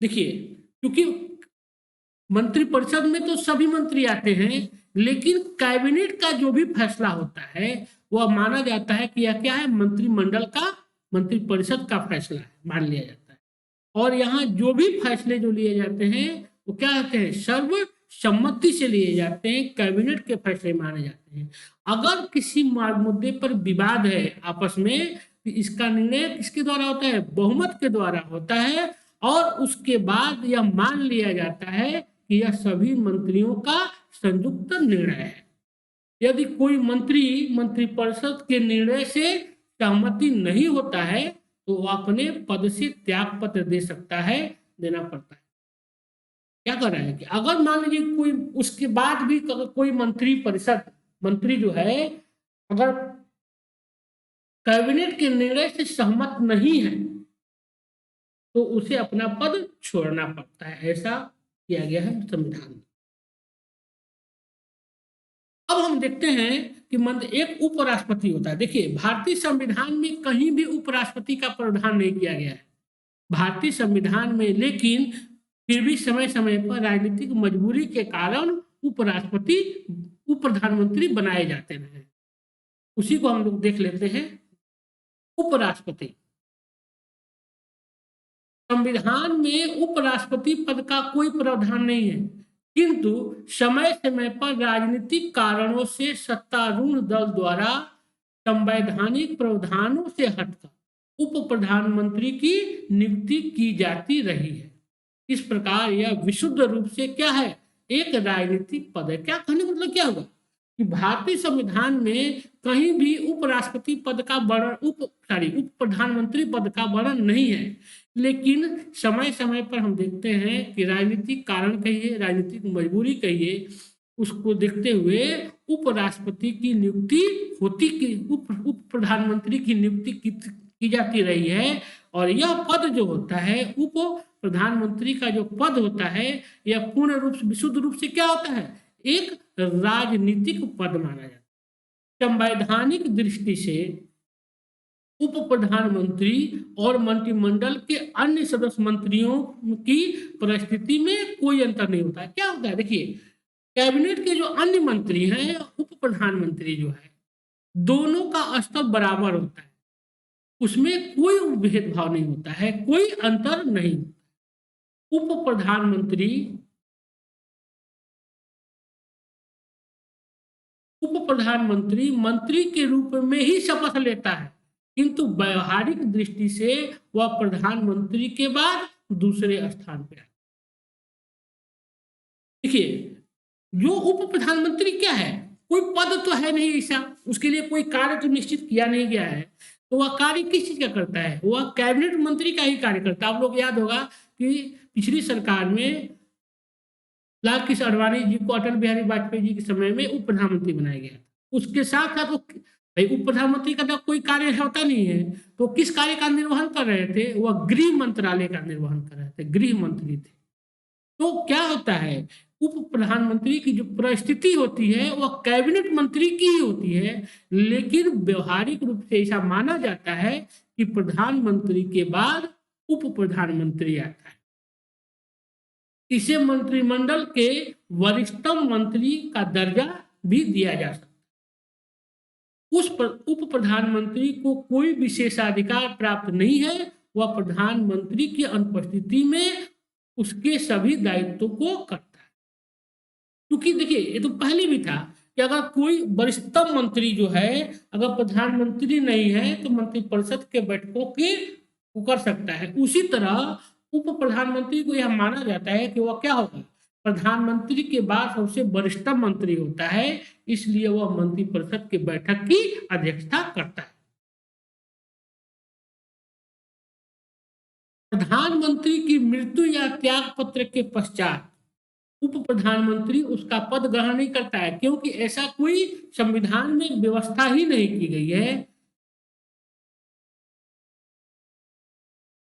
देखिए, क्योंकि मंत्रिपरिषद में तो सभी मंत्री आते हैं, लेकिन कैबिनेट का जो भी फैसला होता है वह माना जाता है कि यह क्या है, मंत्रिमंडल का, मंत्रिपरिषद का फैसला है, मान लिया जाता है। और यहाँ जो भी फैसले जो लिए जाते हैं वो क्या होते हैं, सर्वसम्मति से लिए जाते हैं, कैबिनेट के फैसले माने जाते हैं। अगर किसी मुद्दे पर विवाद है आपस में, तो इसका निर्णय किसके द्वारा होता है, बहुमत के द्वारा होता है। और उसके बाद यह मान लिया जाता है कि यह सभी मंत्रियों का संयुक्त निर्णय है। यदि कोई मंत्री मंत्रिपरिषद के निर्णय से सहमति नहीं होता है तो वह अपने पद से त्याग पत्र दे सकता है, देना पड़ता है। क्या कर रहा है कि अगर मान लीजिए कोई उसके बाद भी कोई मंत्री जो है अगर कैबिनेट के निर्णय से सहमत नहीं है तो उसे अपना पद छोड़ना पड़ता है, ऐसा किया गया है संविधान में। अब हम देखते हैं कि एक उपराष्ट्रपति होता है। देखिए, भारतीय संविधान में कहीं भी उपराष्ट्रपति का प्रावधान नहीं किया गया है भारतीय संविधान में, लेकिन फिर भी समय समय पर राजनीतिक मजबूरी के कारण उपराष्ट्रपति उप प्रधानमंत्री बनाए जाते रहे। उसी को हम लोग देख लेते हैं। उपराष्ट्रपति, संविधान में उपराष्ट्रपति पद का कोई प्रावधान नहीं है, किंतु समय समय पर राजनीतिक कारणों से सत्तारूढ़ दल द्वारा संवैधानिक प्रावधानों से हटकर उप प्रधानमंत्री की नियुक्ति की जाती रही है। इस प्रकार यह विशुद्ध रूप से क्या है, एक राजनीतिक पद है। क्या कहने मतलब क्या होगा कि भारतीय संविधान में कहीं भी उपराष्ट्रपति पद का वर्णन उप प्रधानमंत्री पद का वर्णन नहीं है, लेकिन समय समय पर हम देखते हैं कि राजनीतिक कारण कहिए, राजनीतिक मजबूरी कहिए, उसको देखते हुए उपराष्ट्रपति की नियुक्ति होती कि उप प्रधानमंत्री की नियुक्ति की जाती रही है। और यह पद जो होता है, उप प्रधानमंत्री का जो पद होता है, यह पूर्ण रूप से विशुद्ध रूप से क्या होता है, एक राजनीतिक पद माना जाता है। संवैधानिक दृष्टि से उप प्रधानमंत्री और मंत्रिमंडल के अन्य सदस्य मंत्रियों की परिस्थिति में कोई अंतर नहीं होता है। क्या होता है, देखिए, कैबिनेट के जो अन्य मंत्री हैं, उप प्रधानमंत्री जो है, दोनों का स्तर बराबर होता है, उसमें कोई भेदभाव नहीं होता है, कोई अंतर नहीं। उप प्रधानमंत्री मंत्री के रूप में ही शपथ लेता है, किंतु व्यवहारिक दृष्टि से वह प्रधानमंत्री के बाद दूसरे स्थान पे है। देखिए, जो उप प्रधानमंत्री क्या है, कोई पद तो है नहीं ऐसा, उसके लिए कोई कार्य तो निश्चित किया नहीं गया है, तो वह कार्य किस चीज का करता है, वह कैबिनेट मंत्री का ही कार्य करता है। आप लोग याद होगा कि पिछली सरकार में लाल कृष्ण आडवाणी जी को अटल बिहारी वाजपेयी जी के समय में उप प्रधानमंत्री बनाया गया। उसके साथ साथ भाई उप प्रधानमंत्री का तो कोई कार्य होता नहीं है, तो किस कार्य का निर्वहन कर रहे थे, वह गृह मंत्रालय का निर्वहन कर रहे थे, गृह मंत्री थे। तो क्या होता है, उप प्रधानमंत्री की जो परिस्थिति होती है वह कैबिनेट मंत्री की ही होती है, लेकिन व्यवहारिक रूप से ऐसा माना जाता है कि प्रधानमंत्री के बाद उप प्रधानमंत्री आता है। इसे मंत्रिमंडल के वरिष्ठतम मंत्री का दर्जा भी दिया जा सकता है। उप प्रधानमंत्री को कोई विशेषाधिकार प्राप्त नहीं है, वह प्रधानमंत्री की अनुपस्थिति में उसके सभी दायित्वों को करता है। क्योंकि देखिए, ये तो पहले भी था कि अगर कोई वरिष्ठतम मंत्री जो है, अगर प्रधानमंत्री नहीं है तो मंत्रिपरिषद के बैठकों की वो कर सकता है। उसी तरह उप प्रधानमंत्री को यह माना जाता है कि वह क्या होगा, प्रधानमंत्री के बाद सबसे वरिष्ठतम मंत्री होता है, इसलिए वह मंत्रिपरिषद की बैठक की अध्यक्षता करता है। प्रधानमंत्री की मृत्यु या त्याग पत्र के पश्चात उप प्रधानमंत्री उसका पद ग्रहण नहीं करता है, क्योंकि ऐसा कोई संविधान में व्यवस्था ही नहीं की गई है।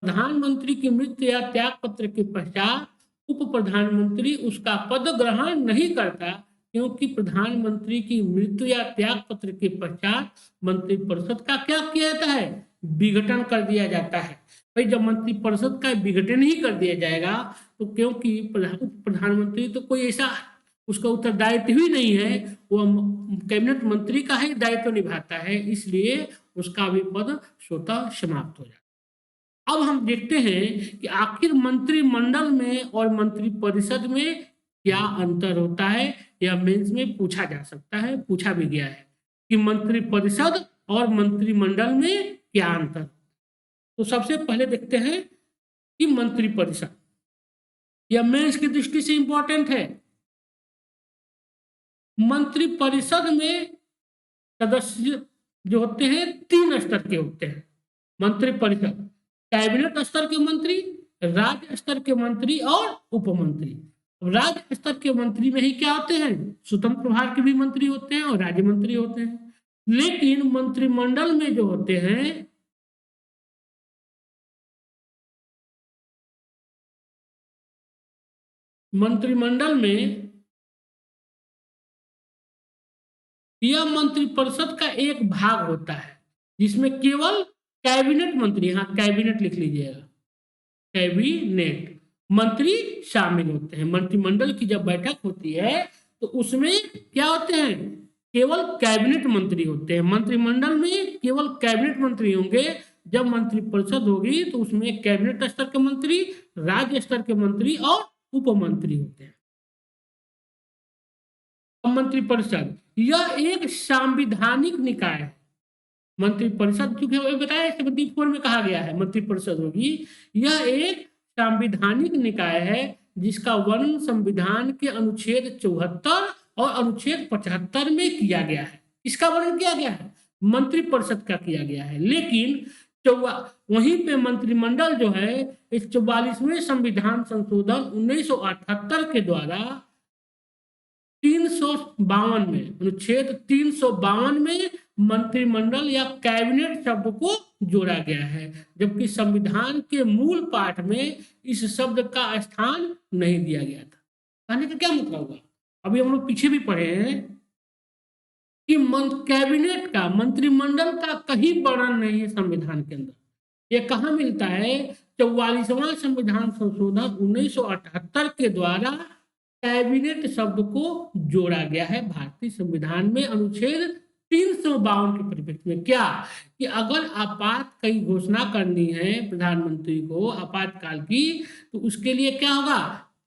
प्रधानमंत्री की मृत्यु या त्याग पत्र के पश्चात उप प्रधानमंत्री उसका पद ग्रहण नहीं करता, क्योंकि प्रधानमंत्री की मृत्यु या त्याग पत्र के पश्चात मंत्रिपरिषद का क्या किया जाता है, विघटन कर दिया जाता है। भाई जब मंत्रिपरिषद का विघटन ही कर दिया जाएगा, तो क्योंकि प्रधानमंत्री तो कोई ऐसा उसका उत्तरदायित्व ही नहीं है, वह कैबिनेट मंत्री का ही दायित्व निभाता है, इसलिए उसका भी पद स्वतः समाप्त हो जाता है। अब हम देखते हैं कि आखिर मंत्रिमंडल में और मंत्रिपरिषद में क्या अंतर होता है। यह मेंस में पूछा जा सकता है, पूछा भी गया है कि मंत्रिपरिषद और मंत्रिमंडल में क्या अंतर। तो सबसे पहले देखते हैं कि मंत्रिपरिषद, यह मेंस की दृष्टि से इंपॉर्टेंट है। मंत्रिपरिषद में सदस्य जो होते हैं 3 स्तर के होते हैं। मंत्रिपरिषद कैबिनेट स्तर के मंत्री, राज्य स्तर के मंत्री और उप मंत्री। राज्य स्तर के मंत्री में ही क्या होते हैं, स्वतंत्र प्रभार के भी मंत्री होते हैं और राज्य मंत्री होते हैं। लेकिन मंत्रिमंडल में जो होते हैं, मंत्रिमंडल में यह मंत्रिपरिषद का एक भाग होता है, जिसमें केवल कैबिनेट मंत्री, हाँ कैबिनेट लिख लीजिएगा, कैबिनेट मंत्री शामिल होते हैं। मंत्रिमंडल की जब बैठक होती है तो उसमें क्या होते हैं, केवल कैबिनेट मंत्री होते हैं। मंत्रिमंडल में केवल कैबिनेट मंत्री होंगे। जब मंत्रिपरिषद होगी तो उसमें कैबिनेट स्तर के मंत्री, राज्य स्तर के मंत्री और उप मंत्री होते हैं। मंत्रिपरिषद यह एक संवैधानिक निकाय है। मंत्रिपरिषद चूंकि बताया 74 में कहा गया है मंत्रिपरिषद होगी, यह एक संवैधानिक निकाय है जिसका वर्णन संविधान के अनुच्छेद 74 और अनुच्छेद 75 में किया गया है। इसका वर्णन किया गया है, मंत्रिपरिषद का किया गया है। लेकिन वहीं पे मंत्रिमंडल जो है इस 44वें संविधान संशोधन 1978 के द्वारा 352 में, अनुच्छेद 352 में मंत्रिमंडल या कैबिनेट शब्द को जोड़ा गया है, जबकि संविधान के मूल पाठ में इस शब्द का स्थान नहीं दिया गया था। कहने का क्या मतलब हुआ, अभी हम लोग पीछे भी पढ़े हैं कि कैबिनेट का, मंत्रिमंडल का कहीं वर्णन नहीं है संविधान के अंदर। ये कहाँ मिलता है, 44वां संविधान संशोधन 1978 के द्वारा कैबिनेट शब्द को जोड़ा गया है भारतीय संविधान में अनुच्छेद 352 के परिप्रेक्ष्य में। क्या कि अगर आपातकाल की घोषणा करनी है प्रधानमंत्री को आपातकाल की, तो उसके लिए क्या होगा,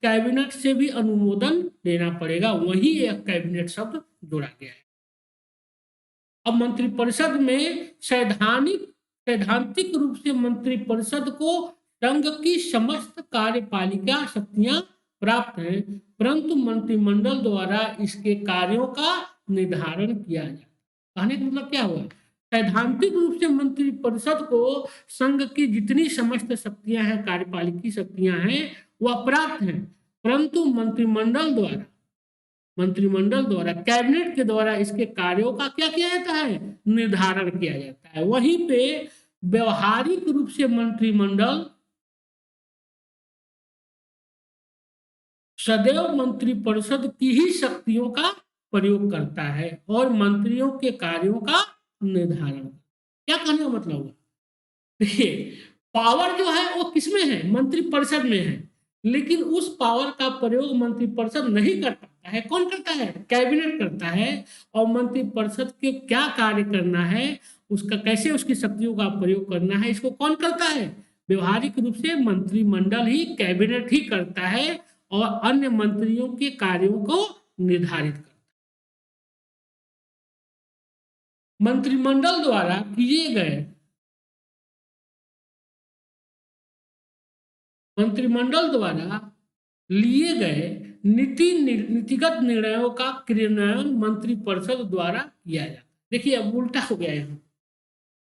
कैबिनेट से भी अनुमोदन लेना पड़ेगा, वही एक कैबिनेट शब्द जोड़ा गया है। अब मंत्रिपरिषद में सैद्धांतिक रूप से मंत्रिपरिषद को संघ की समस्त कार्यपालिका शक्तियां प्राप्त हैं, परंतु मंत्रिमंडल द्वारा इसके कार्यों का निर्धारण किया जाता है। कहने का मतलब क्या हुआ, सैद्धांतिक रूप से मंत्रिपरिषद को संघ की जितनी समस्त शक्तियां हैं, कार्यपालिकी शक्तियां हैं, वह प्राप्त हैं, परंतु मंत्रिमंडल द्वारा कैबिनेट के द्वारा इसके कार्यों का क्या किया जाता है, निर्धारण किया जाता है। वहीं पे व्यवहारिक रूप से मंत्रिमंडल सदैव मंत्रिपरिषद की ही शक्तियों का प्रयोग करता है और मंत्रियों के कार्यों का निर्धारण। क्या कहने का मतलब हुआ, देखिए पावर जो है वो किसमें है, मंत्रिपरिषद में है, लेकिन उस पावर का प्रयोग मंत्रिपरिषद नहीं कर पाता है। कौन करता है, कैबिनेट करता है। और मंत्रिपरिषद के क्या कार्य करना है, उसका कैसे उसकी शक्तियों का प्रयोग करना है, इसको कौन करता है, व्यवहारिक रूप से मंत्रिमंडल ही, कैबिनेट ही करता है और अन्य मंत्रियों के कार्यों को निर्धारित करता है। मंत्रिमंडल द्वारा लिए गए नीतिगत निर्णयों का क्रियान्वयन मंत्रिपरिषद द्वारा किया जाता है। देखिए अब उल्टा हो गया यहाँ,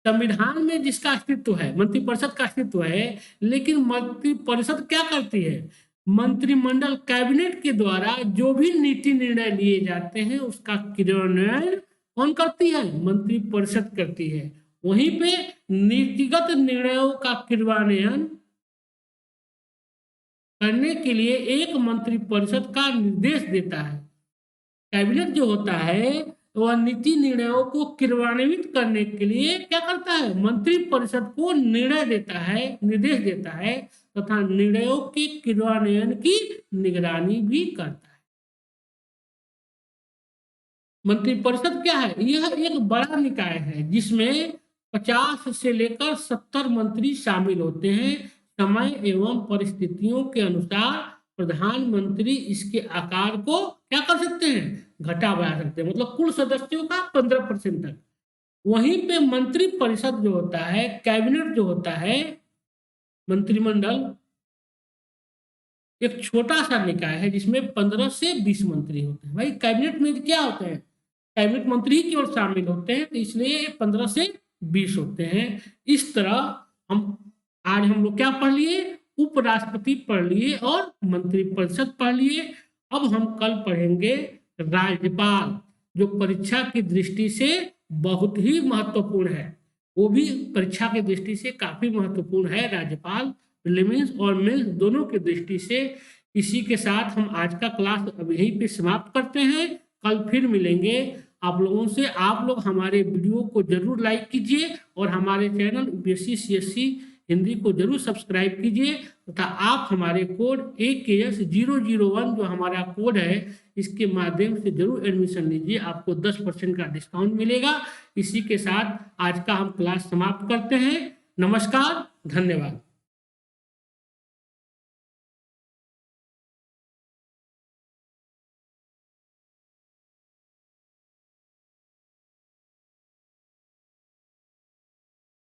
संविधान में जिसका अस्तित्व है, मंत्रिपरिषद का अस्तित्व है, लेकिन मंत्रिपरिषद क्या करती है, मंत्रिमंडल कैबिनेट के द्वारा जो भी नीति निर्णय लिए जाते हैं उसका क्रियान्वयन कौन करती है, मंत्रिपरिषद करती है। वहीं पे नीतिगत निर्णयों का क्रियान्वयन करने के लिए एक मंत्रिपरिषद का निर्देश देता है। कैबिनेट जो होता है वह नीति निर्णयों को क्रियान्वित करने के लिए क्या करता है, मंत्रिपरिषद को निर्णय देता है, निर्देश देता है तथा निर्णयों के क्रियान्वयन की निगरानी भी करता है। मंत्रिपरिषद क्या है, यह एक बड़ा निकाय है जिसमें 50 से लेकर 70 मंत्री शामिल होते हैं। समय एवं परिस्थितियों के अनुसार प्रधानमंत्री इसके आकार को क्या कर सकते हैं, घटा बढ़ा सकते हैं, मतलब कुल सदस्यों का 15% तक। वहीं पे मंत्रिपरिषद जो होता है, कैबिनेट जो होता है, मंत्रिमंडल एक छोटा सा निकाय है जिसमें 15 से 20 मंत्री होते हैं। भाई कैबिनेट में क्या होते हैं, कैबिनेट मंत्री ही केवल शामिल होते हैं, तो इसलिए 15 से 20 होते हैं। इस तरह आज हम लोग क्या पढ़ लिए, उपराष्ट्रपति पढ़ लिए और मंत्रिपरिषद पढ़ लिए। अब हम कल पढ़ेंगे राज्यपाल, जो परीक्षा की दृष्टि से बहुत ही महत्वपूर्ण है, वो भी परीक्षा की दृष्टि से काफी महत्वपूर्ण है राज्यपाल, प्रीलिम्स और मेंस दोनों की दृष्टि से। इसी के साथ हम आज का क्लास अब यहीं पे समाप्त करते हैं, कल फिर मिलेंगे आप लोगों से। आप लोग हमारे वीडियो को जरूर लाइक कीजिए और हमारे चैनल यूपीएससी सीएससी हिंदी को जरूर सब्सक्राइब कीजिए तथा आप हमारे कोड AKS001 जो हमारा कोड है, इसके माध्यम से जरूर एडमिशन लीजिए, आपको 10% का डिस्काउंट मिलेगा। इसी के साथ आज का हम क्लास समाप्त करते हैं। नमस्कार, धन्यवाद।